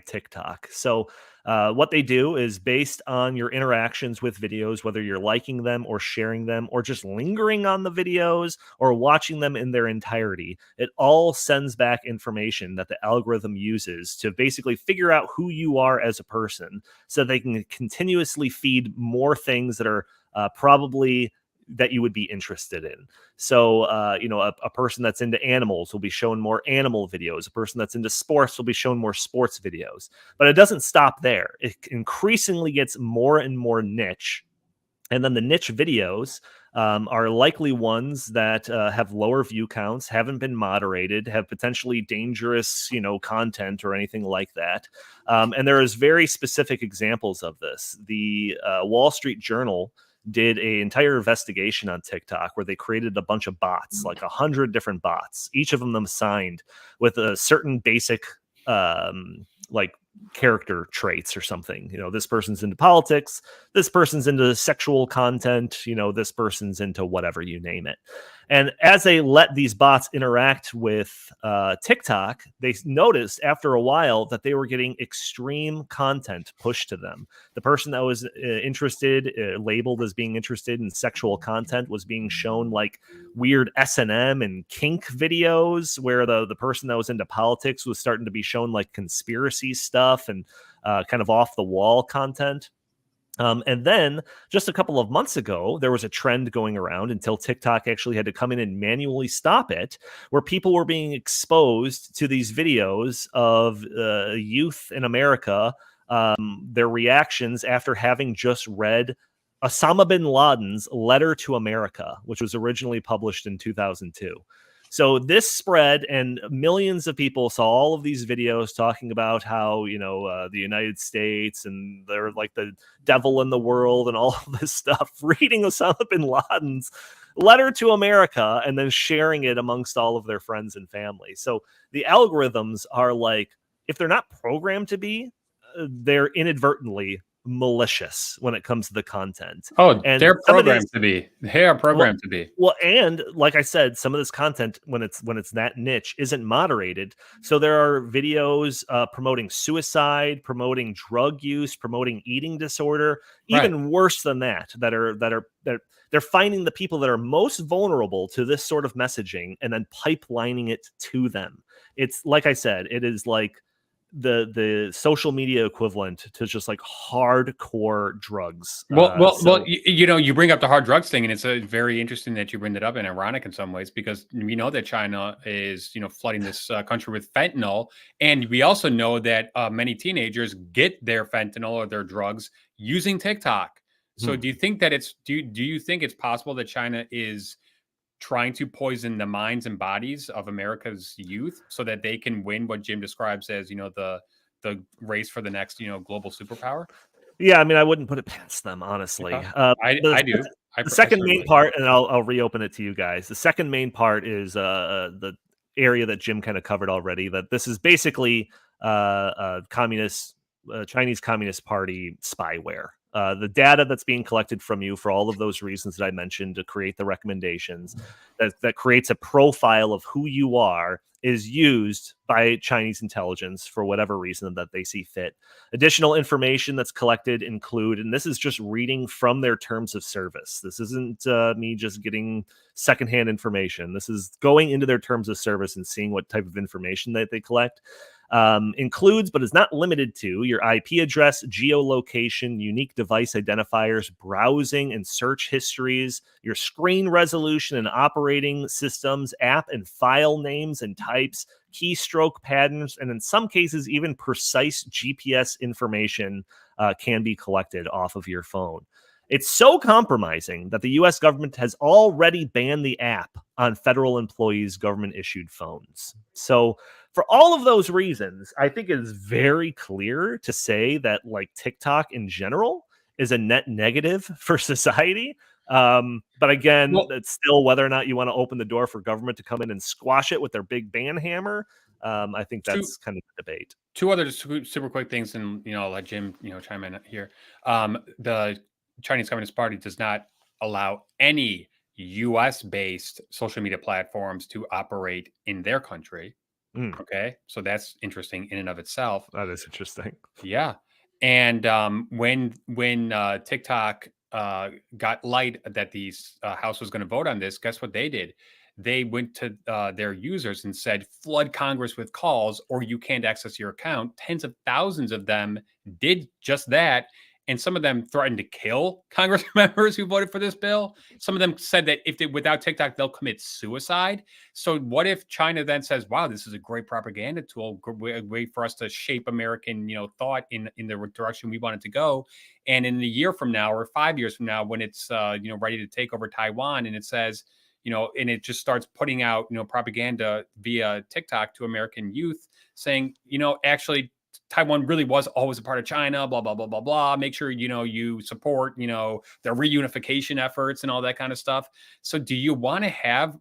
[SPEAKER 1] TikTok. So what they do is based on your interactions with videos, whether you're liking them or sharing them or just lingering on the videos or watching them in their entirety, it all sends back information that the algorithm uses to basically figure out who you are as a person, so they can continuously feed more things that are probably that you would be interested in. So, a person that's into animals will be shown more animal videos. A person that's into sports will be shown more sports videos. But it doesn't stop there. It increasingly gets more and more niche. And then the niche videos are likely ones that have lower view counts, haven't been moderated, have potentially dangerous, content or anything like that. And there is very specific examples of this. The Wall Street Journal did an entire investigation on TikTok where they created a bunch of bots, like 100 different bots, each of them assigned with a certain basic like character traits or something. This person's into politics, this person's into sexual content, this person's into whatever, you name it. And as they let these bots interact with TikTok, they noticed after a while that they were getting extreme content pushed to them. The person that was labeled as being interested in sexual content was being shown like weird S&M and kink videos, where the person that was into politics was starting to be shown like conspiracy stuff and kind of off the wall content. And then just a couple of months ago, there was a trend going around until TikTok actually had to come in and manually stop it, where people were being exposed to these videos of youth in America, their reactions after having just read Osama bin Laden's Letter to America, which was originally published in 2002. So this spread, and millions of people saw all of these videos talking about how, the United States and they're like the devil in the world and all of this stuff, reading Osama bin Laden's Letter to America and then sharing it amongst all of their friends and family. So the algorithms are like, if they're not programmed to be, they're inadvertently malicious when it comes to the content.
[SPEAKER 3] Oh,
[SPEAKER 1] And
[SPEAKER 3] they're programmed to be. They are programmed to be.
[SPEAKER 1] Well, and like I said, some of this content, when it's that niche, isn't moderated. So there are videos promoting suicide, promoting drug use, promoting eating disorder, even worse than that. They're finding the people that are most vulnerable to this sort of messaging and then pipelining it to them. It's like I said, it is like the social media equivalent to just like hardcore drugs.
[SPEAKER 3] Well, you bring up the hard drugs thing, and it's very interesting that you bring that up, and ironic in some ways, because we know that China is flooding this country with fentanyl, and we also know that many teenagers get their fentanyl or their drugs using TikTok. So do you think that do you think it's possible that China is trying to poison the minds and bodies of America's youth so that they can win what Jim describes as, the race for the next, global superpower?
[SPEAKER 1] Yeah, I mean, I wouldn't put it past them, honestly.
[SPEAKER 3] Okay. I do.
[SPEAKER 1] The second main part, and I'll reopen it to you guys. The second main part is the area that Jim kind of covered already. That this is basically Chinese Communist Party spyware. The data that's being collected from you for all of those reasons that I mentioned to create the recommendations that creates a profile of who you are is used by Chinese intelligence for whatever reason that they see fit. Additional information that's collected include, and this is just reading from their terms of service. This isn't me just getting secondhand information. This is going into their terms of service and seeing what type of information that they collect. Includes, but is not limited to, your IP address, geolocation, unique device identifiers, browsing and search histories, your screen resolution and operating systems, app and file names and types, keystroke patterns, and in some cases, even precise GPS information can be collected off of your phone. It's so compromising that the U.S. government has already banned the app on federal employees' government-issued phones. So for all of those reasons, I think it is very clear to say that like TikTok in general is a net negative for society. But again, it's still whether or not you want to open the door for government to come in and squash it with their big ban hammer. I think that's kind of the debate.
[SPEAKER 3] Two other super quick things, and I'll let Jim chime in here. The Chinese Communist Party does not allow any US-based social media platforms to operate in their country. Okay, so that's interesting in and of itself.
[SPEAKER 1] That is interesting.
[SPEAKER 3] Yeah, and when TikTok got light that the House was going to vote on this, guess what they did? They went to their users and said, flood Congress with calls or you can't access your account. Tens of thousands of them did just that. And some of them threatened to kill Congress members who voted for this bill. Some of them said that without TikTok, they'll commit suicide. So what if China then says, wow, this is a great propaganda tool, a way for us to shape American, thought in the direction we want it to go. And in a year from now or 5 years from now, when it's, ready to take over Taiwan and it says, and it just starts putting out, propaganda via TikTok to American youth saying, actually, Taiwan really was always a part of China, blah, blah, blah, blah, blah. Make sure, you support, their reunification efforts and all that kind of stuff. So do you want to have,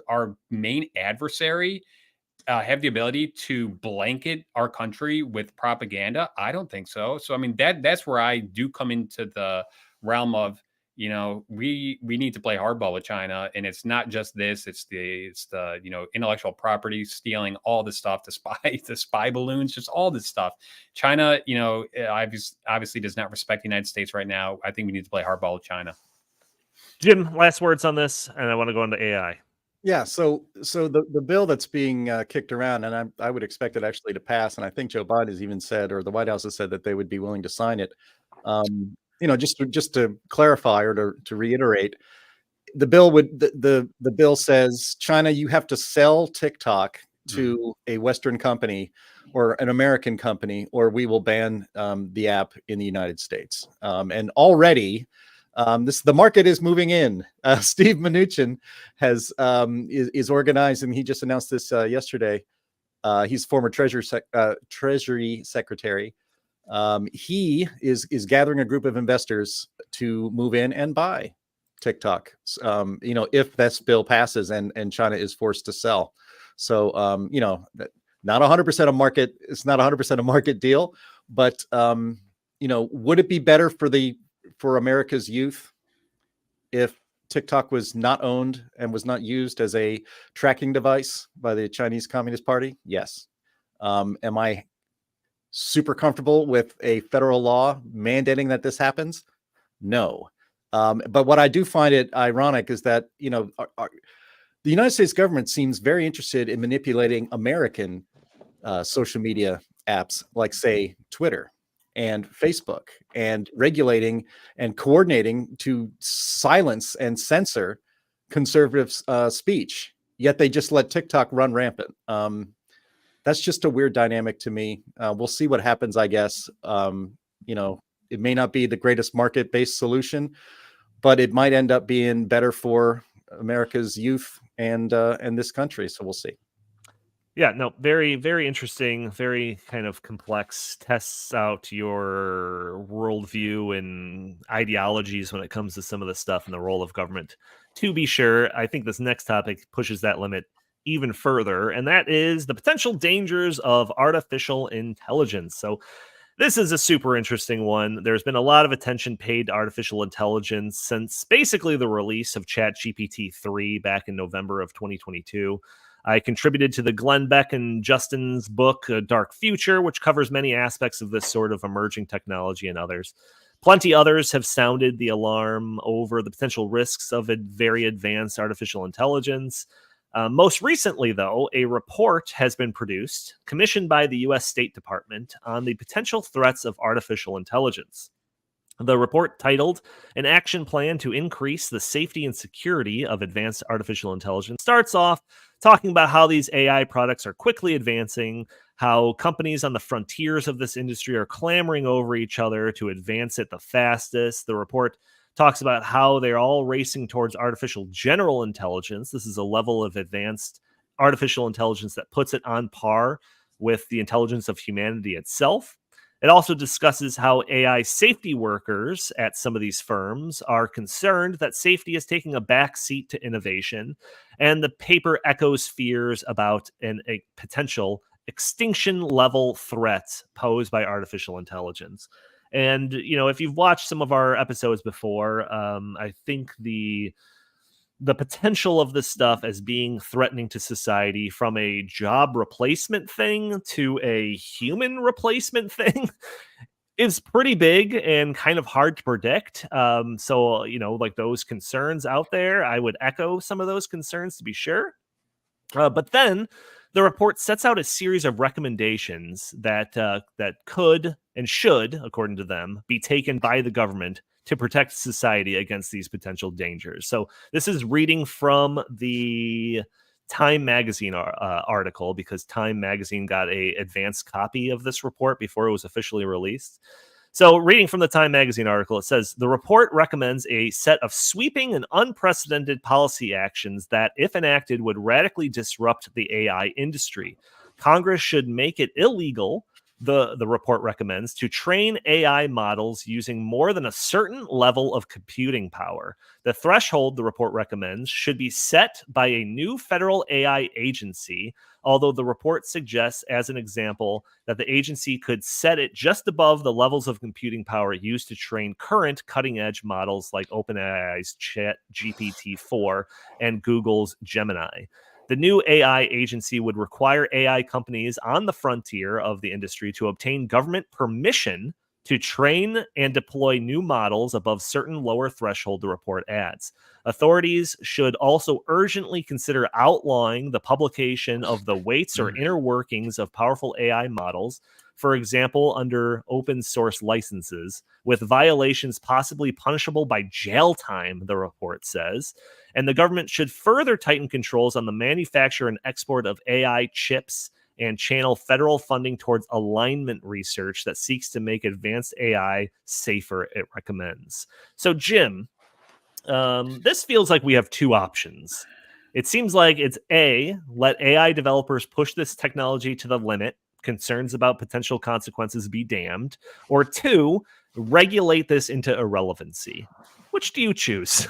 [SPEAKER 3] our main adversary have the ability to blanket our country with propaganda? I don't think so. So, I mean, that's where I do come into the realm of, we need to play hardball with China, and it's not just this; it's the intellectual property stealing, all this stuff, the spy balloons, just all this stuff. China, obviously does not respect the United States right now. I think we need to play hardball with China.
[SPEAKER 1] Jim, last words on this, and I want to go into AI.
[SPEAKER 2] Yeah, so the bill that's being kicked around, and I would expect it actually to pass, and I think Joe Biden has even said, or the White House has said that they would be willing to sign it. Just to clarify or to reiterate, the bill says, China, you have to sell TikTok to a Western company or an American company, or we will ban the app in the United States. And already, the market is moving in. Steve Mnuchin is organized, and he just announced this yesterday. He's former Treasury Secretary. He is gathering a group of investors to move in and buy TikTok. If this bill passes and China is forced to sell. So not 100% a market. It's not 100% a market deal, but would it be better for America's youth if TikTok was not owned and was not used as a tracking device by the Chinese Communist Party? Yes. Am I super comfortable with a federal law mandating that this happens? No. But what I do find it ironic is that, the United States government seems very interested in manipulating American social media apps like, say, Twitter and Facebook, and regulating and coordinating to silence and censor conservative speech. Yet they just let TikTok run rampant. That's just a weird dynamic to me. We'll see what happens, I guess. It may not be the greatest market-based solution, but it might end up being better for America's youth and this country. So we'll see.
[SPEAKER 1] Yeah, no, very, very interesting, very kind of complex, tests out your worldview and ideologies when it comes to some of the stuff and the role of government. To be sure, I think this next topic pushes that limit even further, and that is the potential dangers of artificial intelligence. So this is a super interesting one. There's been a lot of attention paid to artificial intelligence since basically the release of ChatGPT 3 back in November of 2022. I contributed to the Glenn Beck and Justin's book, A Dark Future, which covers many aspects of this sort of emerging technology and others. Plenty others have sounded the alarm over the potential risks of a very advanced artificial intelligence. Most recently, though, a report has been produced, commissioned by the U.S. State Department, on the potential threats of artificial intelligence. The report, titled An Action Plan to Increase the Safety and Security of Advanced Artificial Intelligence, starts off talking about how these AI products are quickly advancing, how companies on the frontiers of this industry are clamoring over each other to advance it the fastest. The report talks about how they're all racing towards artificial general intelligence. This is a level of advanced artificial intelligence that puts it on par with the intelligence of humanity itself. It also discusses how AI safety workers at some of these firms are concerned that safety is taking a backseat to innovation, and the paper echoes fears about a potential extinction-level threat posed by artificial intelligence. And, if you've watched some of our episodes before, I think the potential of this stuff as being threatening to society, from a job replacement thing to a human replacement thing, is pretty big and kind of hard to predict. So, like those concerns out there, I would echo some of those concerns to be sure. But then the report sets out a series of recommendations that could and should, according to them, be taken by the government to protect society against these potential dangers. So this is reading from the Time Magazine article, because Time Magazine got an advanced copy of this report before it was officially released. So reading from the Time Magazine article, it says, the report recommends a set of sweeping and unprecedented policy actions that, if enacted, would radically disrupt the AI industry. Congress should make it illegal, the report recommends, to train AI models using more than a certain level of computing power. The threshold, the report recommends, should be set by a new federal AI agency, although the report suggests, as an example, that the agency could set it just above the levels of computing power used to train current cutting-edge models like OpenAI's ChatGPT-4 and Google's Gemini. The new AI agency would require AI companies on the frontier of the industry to obtain government permission to train and deploy new models above certain lower threshold, the report adds. Authorities should also urgently consider outlawing the publication of the weights or inner workings of powerful AI models, for example, under open source licenses, with violations possibly punishable by jail time, the report says. And the government should further tighten controls on the manufacture and export of AI chips and channel federal funding towards alignment research that seeks to make advanced AI safer, it recommends. So, Jim, this feels like we have two options. It seems like it's A, let AI developers push this technology to the limit, concerns about potential consequences be damned, or two, regulate this into irrelevancy. Which do you choose?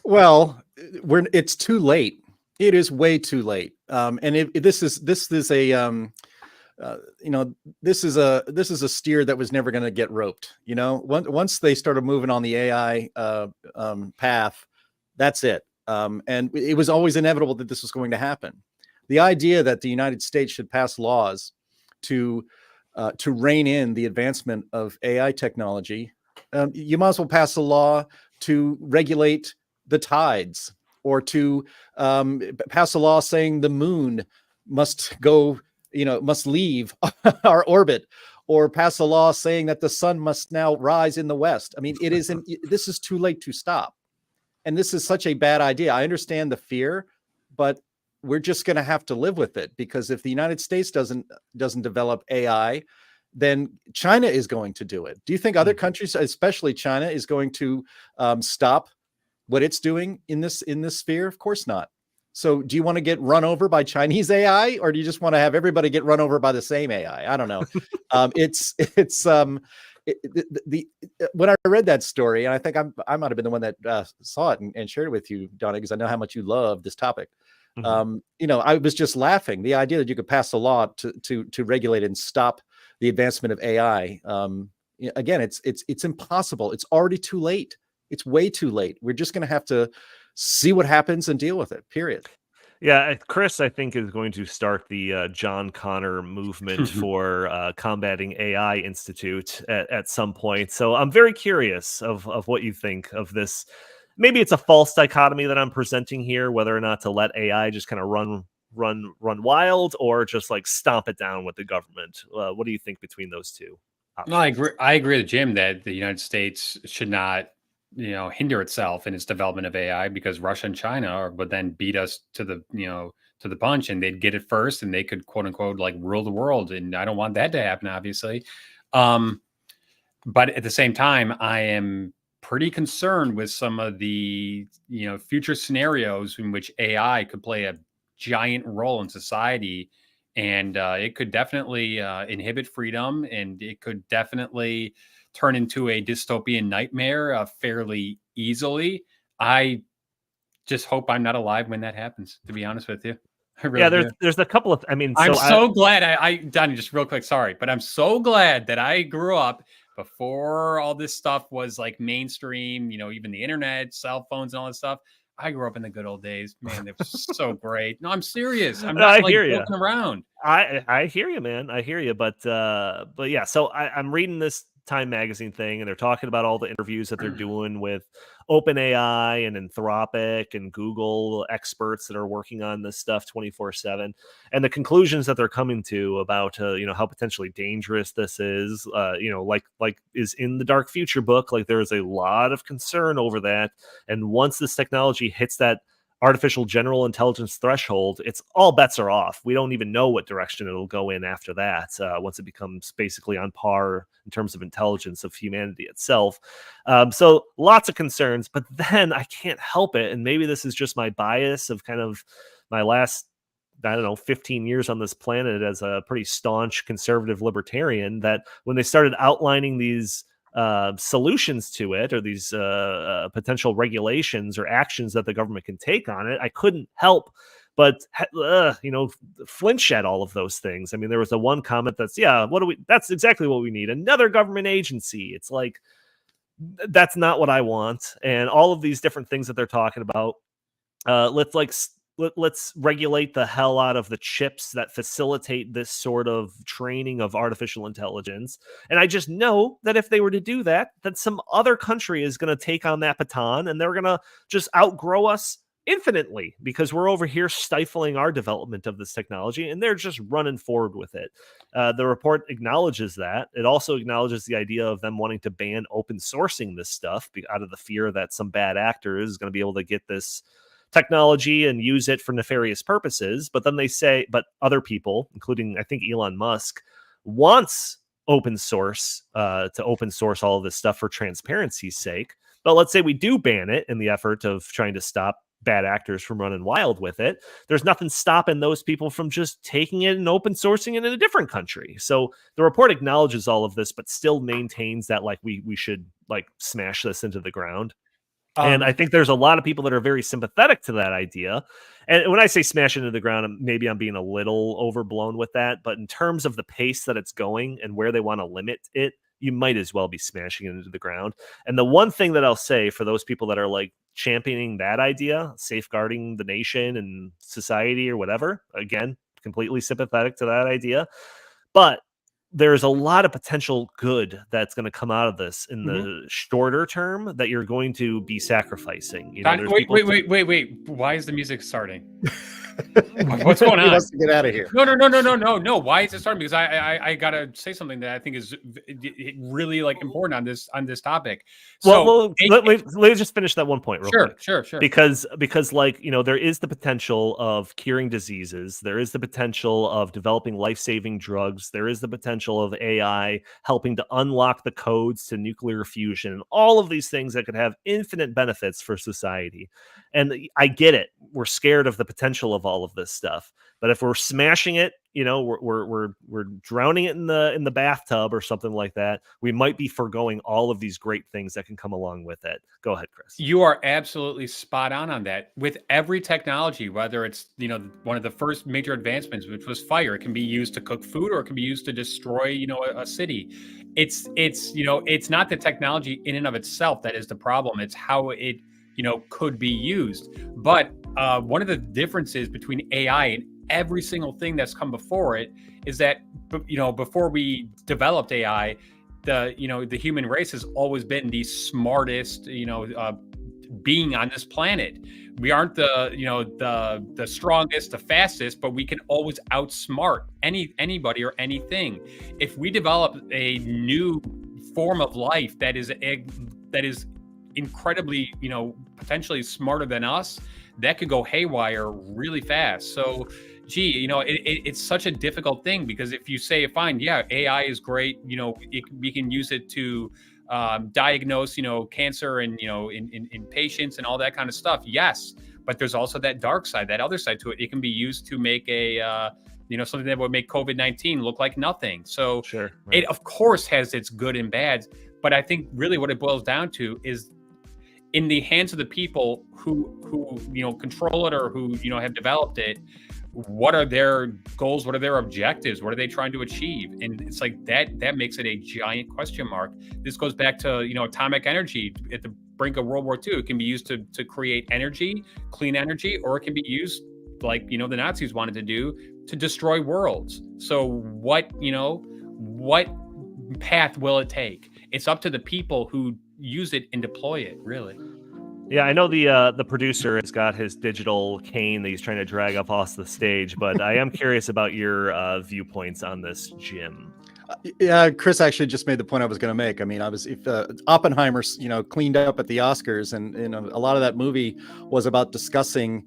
[SPEAKER 2] Well, it's too late. It is way too late. And this is this is a steer that was never going to get roped. Once they started moving on the AI path, that's it. And it was always inevitable that this was going to happen. The idea that the United States should pass laws to rein in the advancement of AI technology, you might as well pass a law to regulate the tides, or to pass a law saying the moon must leave our orbit, or pass a law saying that the sun must now rise in the west. I mean, this is too late to stop. And this is such a bad idea. I understand the fear, but we're just going to have to live with it, because if the United States doesn't develop AI, then China is going to do it. Do you think other countries, especially China, is going to stop what it's doing in this sphere? Of course not. So do you want to get run over by Chinese AI, or do you just want to have everybody get run over by the same AI? I don't know. When I read that story, and I think I might have been the one that saw it and shared it with you, Donna, because I know how much you love this topic. I was just laughing. The idea that you could pass a law to regulate and stop the advancement of AI. Again, it's impossible. It's already too late. It's way too late. We're just going to have to see what happens and deal with it, period.
[SPEAKER 1] Yeah, Chris, I think, is going to start the John Connor movement for combating AI Institute at some point. So I'm very curious of what you think of this. Maybe it's a false dichotomy that I'm presenting here, whether or not to let AI just kind of run wild, or just like stomp it down with the government. What do you think between those two options?
[SPEAKER 3] No, I agree with Jim that the United States should not hinder itself in its development of AI, because Russia and China would then beat us to the punch, and they'd get it first, and they could, quote unquote, like rule the world. And I don't want that to happen, obviously. But at the same time, I am pretty concerned with some of the future scenarios in which AI could play a giant role in society, and it could definitely inhibit freedom, and it could definitely turn into a dystopian nightmare fairly easily. I just hope I'm not alive when that happens, to be honest with you. Really
[SPEAKER 1] there's a couple of, I'm
[SPEAKER 3] so glad Donnie, just real quick, sorry, but I'm so glad that I grew up before all this stuff was like mainstream, even the internet, cell phones and all that stuff. I grew up in the good old days, man. It was so great. No, I'm serious. I'm not joking around.
[SPEAKER 1] I hear you, man. I hear you. But yeah, so I'm reading this Time magazine thing, and they're talking about all the interviews that they're doing with OpenAI and Anthropic and Google experts that are working on this stuff 24/7, and the conclusions that they're coming to about how potentially dangerous this is. Like is in the Dark Future book. Like there is a lot of concern over that, and once this technology hits that artificial general intelligence threshold, it's all bets are off. We don't even know what direction it'll go in after that. Once it becomes basically on par in terms of intelligence of humanity itself. So lots of concerns, but then I can't help it. And maybe this is just my bias of kind of my last, 15 years on this planet as a pretty staunch conservative libertarian, that when they started outlining these solutions to it, or these potential regulations or actions that the government can take on it, I couldn't help but flinch at all of those things. I mean, there was the one comment that's that's exactly what we need, another government agency. It's like, that's not what I want. And all of these different things that they're talking about, let's regulate the hell out of the chips that facilitate this sort of training of artificial intelligence. And I just know that if they were to do that, that some other country is going to take on that baton, and they're going to just outgrow us infinitely, because we're over here stifling our development of this technology, and they're just running forward with it. The report acknowledges that. It also acknowledges the idea of them wanting to ban open sourcing this stuff out of the fear that some bad actor is going to be able to get this technology and use it for nefarious purposes. But then they say, but other people, including I think Elon Musk, wants open source to open source all of this stuff for transparency's sake. But let's say we do ban it in the effort of trying to stop bad actors from running wild with it. There's nothing stopping those people from just taking it and open sourcing it in a different country. So the report acknowledges all of this, but still maintains that like we should like smash this into the ground. And I think there's a lot of people that are very sympathetic to that idea. And when I say smash into the ground, maybe I'm being a little overblown with that. But in terms of the pace that it's going and where they want to limit it, you might as well be smashing it into the ground. And the one thing that I'll say for those people that are like championing that idea, safeguarding the nation and society or whatever, again, completely sympathetic to that idea. But there's a lot of potential good that's going to come out of this in the shorter term that you're going to be sacrificing. You know,
[SPEAKER 3] wait. Why is the music starting? What's going on?
[SPEAKER 2] He wants to get out of here.
[SPEAKER 3] No. Why is it starting? Because I gotta say something that I think is really like important on this topic.
[SPEAKER 1] So let me just finish that one point real quick.
[SPEAKER 3] Sure.
[SPEAKER 1] Because like, you know, there is the potential of curing diseases. There is the potential of developing life-saving drugs. There is the potential of AI helping to unlock the codes to nuclear fusion. All of these things that could have infinite benefits for society. And I get it. We're scared of the potential of all of this stuff. But if we're smashing it, you know, we're drowning it in the bathtub or something like that, we might be foregoing all of these great things that can come along with it. Go ahead, Chris.
[SPEAKER 3] You are absolutely spot on that. With every technology, whether it's, you know, one of the first major advancements, which was fire, it can be used to cook food or it can be used to destroy, you know, a city. It's you know, it's not the technology in and of itself that is the problem. It's how it, you know, could be used. But one of the differences between AI and every single thing that's come before it is that, you know, before we developed AI, the human race has always been the smartest, you know, being on this planet. We aren't the strongest, the fastest, but we can always outsmart anybody or anything. If we develop a new form of life that is incredibly, you know, potentially smarter than us, that could go haywire really fast. So, gee, you know, it's such a difficult thing, because if you say, fine, yeah, AI is great, you know, we can use it to diagnose, you know, cancer and, you know, in patients and all that kind of stuff. Yes, but there's also that dark side, that other side to it. It can be used to make a you know, something that would make COVID-19 look like nothing. So
[SPEAKER 1] sure, right.
[SPEAKER 3] It of course has its good and bads, but I think really what it boils down to is, in the hands of the people who you know, control it or who, you know, have developed it, what are their goals? What are their objectives? What are they trying to achieve? And it's like that makes it a giant question mark. This goes back to, you know, atomic energy at the brink of World War II. It can be used to create energy, clean energy, or it can be used, like, you know, the Nazis wanted to do, to destroy worlds. So what path will it take? It's up to the people who use it and deploy it, really.
[SPEAKER 1] Yeah, I know the producer has got his digital cane that he's trying to drag up off the stage, but I am curious about your viewpoints on this, Jim.
[SPEAKER 2] Yeah, Chris actually just made the point I was going to make. I mean, if Oppenheimer, you know, cleaned up at the Oscars, and you know, a lot of that movie was about discussing,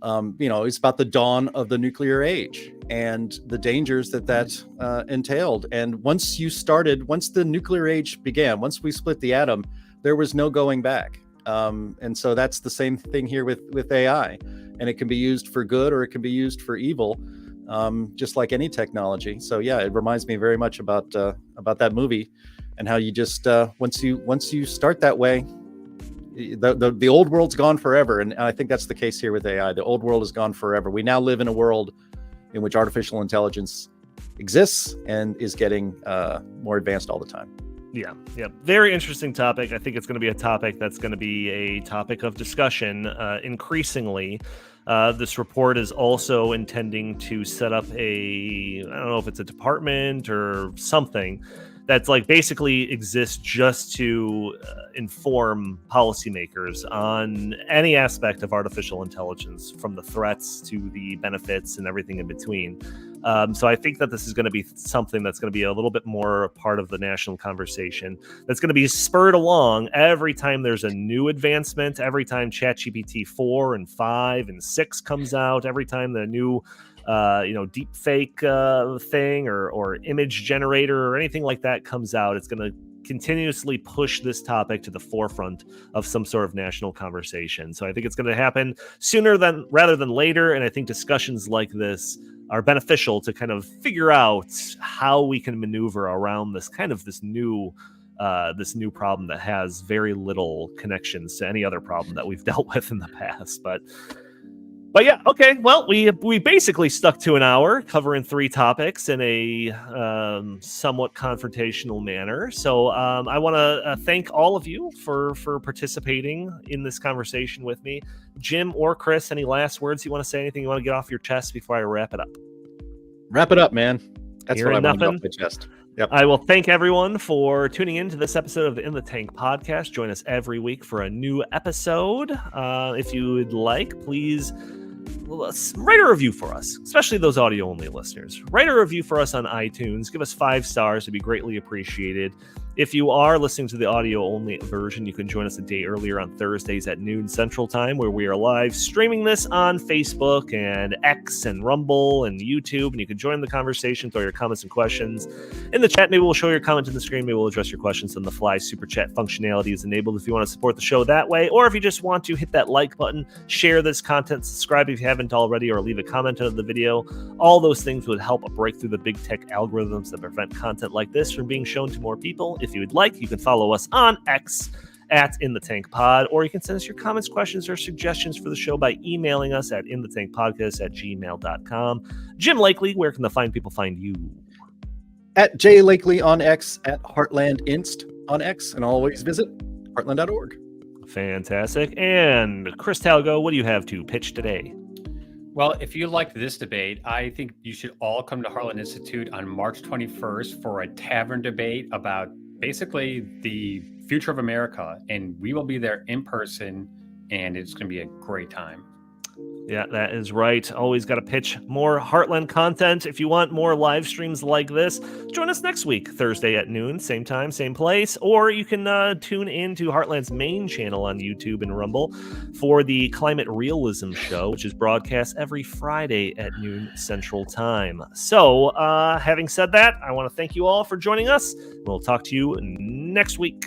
[SPEAKER 2] you know, it's about the dawn of the nuclear age and the dangers that entailed. And once the nuclear age began, once we split the atom, there was no going back. And so that's the same thing here with AI, and it can be used for good or it can be used for evil, just like any technology. So yeah, it reminds me very much about that movie, and how you just once you start that way, the old world's gone forever. And I think that's the case here with AI. The old world is gone forever. We now live in a world in which artificial intelligence exists and is getting more advanced all the time.
[SPEAKER 1] Yeah. Very interesting topic. I think it's going to be a topic that's going to be a topic of discussion increasingly. This report is also intending to set up I don't know if it's a department or something that's like basically exists just to inform policymakers on any aspect of artificial intelligence, from the threats to the benefits and everything in between. So I think that this is going to be something that's going to be a little bit more a part of the national conversation, that's going to be spurred along every time there's a new advancement, every time ChatGPT 4 and 5 and 6 comes out, every time the new deep fake thing or image generator or anything like that comes out. It's going to continuously push this topic to the forefront of some sort of national conversation. So I think it's going to happen sooner rather than later. And I think discussions like this are beneficial to kind of figure out how we can maneuver around this new this new problem that has very little connections to any other problem that we've dealt with in the past. But yeah, okay. Well, we basically stuck to an hour covering 3 topics in a somewhat confrontational manner. So I want to thank all of you for participating in this conversation with me. Jim or Chris, any last words you want to say? Anything you want to get off your chest before I wrap it up?
[SPEAKER 2] Wrap it up, man. That's what I want to get
[SPEAKER 1] Nothing?
[SPEAKER 2] off my chest. Yep.
[SPEAKER 1] I will thank everyone for tuning in to this episode of the In the Tank podcast. Join us every week for a new episode. If you would like, please write a review for us, especially those audio-only listeners. Write a review for us on iTunes. Give us 5 stars. It'd be greatly appreciated. If you are listening to the audio-only version, you can join us a day earlier on Thursdays at noon Central Time, where we are live streaming this on Facebook and X and Rumble and YouTube, and you can join the conversation, throw your comments and questions in the chat. Maybe we'll show your comment in the screen. Maybe we'll address your questions on the fly. Super chat functionality is enabled if you want to support the show that way, or if you just want to hit that like button, share this content, subscribe if you haven't already, or leave a comment under the video. All those things would help break through the big tech algorithms that prevent content like this from being shown to more people. If you would like, you can follow us on X at In the Tank Pod, or you can send us your comments, questions, or suggestions for the show by emailing us at inthetankpodcast@gmail.com. Jim Lakely, where can the fine people find you?
[SPEAKER 2] At J Lakely on X, at Heartland Inst on X, and always visit heartland.org.
[SPEAKER 1] Fantastic. And Chris Talgo, what do you have to pitch today?
[SPEAKER 3] Well, if you liked this debate, I think you should all come to Heartland Institute on March 21st for a tavern debate about basically the future of America. And we will be there in person, and it's going to be a great time.
[SPEAKER 1] Yeah, that is right. Always got to pitch more Heartland content. If you want more live streams like this, join us next week, Thursday at noon, same time, same place. Or you can tune in to Heartland's main channel on YouTube and Rumble for the Climate Realism Show, which is broadcast every Friday at noon Central Time. So, having said that, I want to thank you all for joining us. We'll talk to you next week.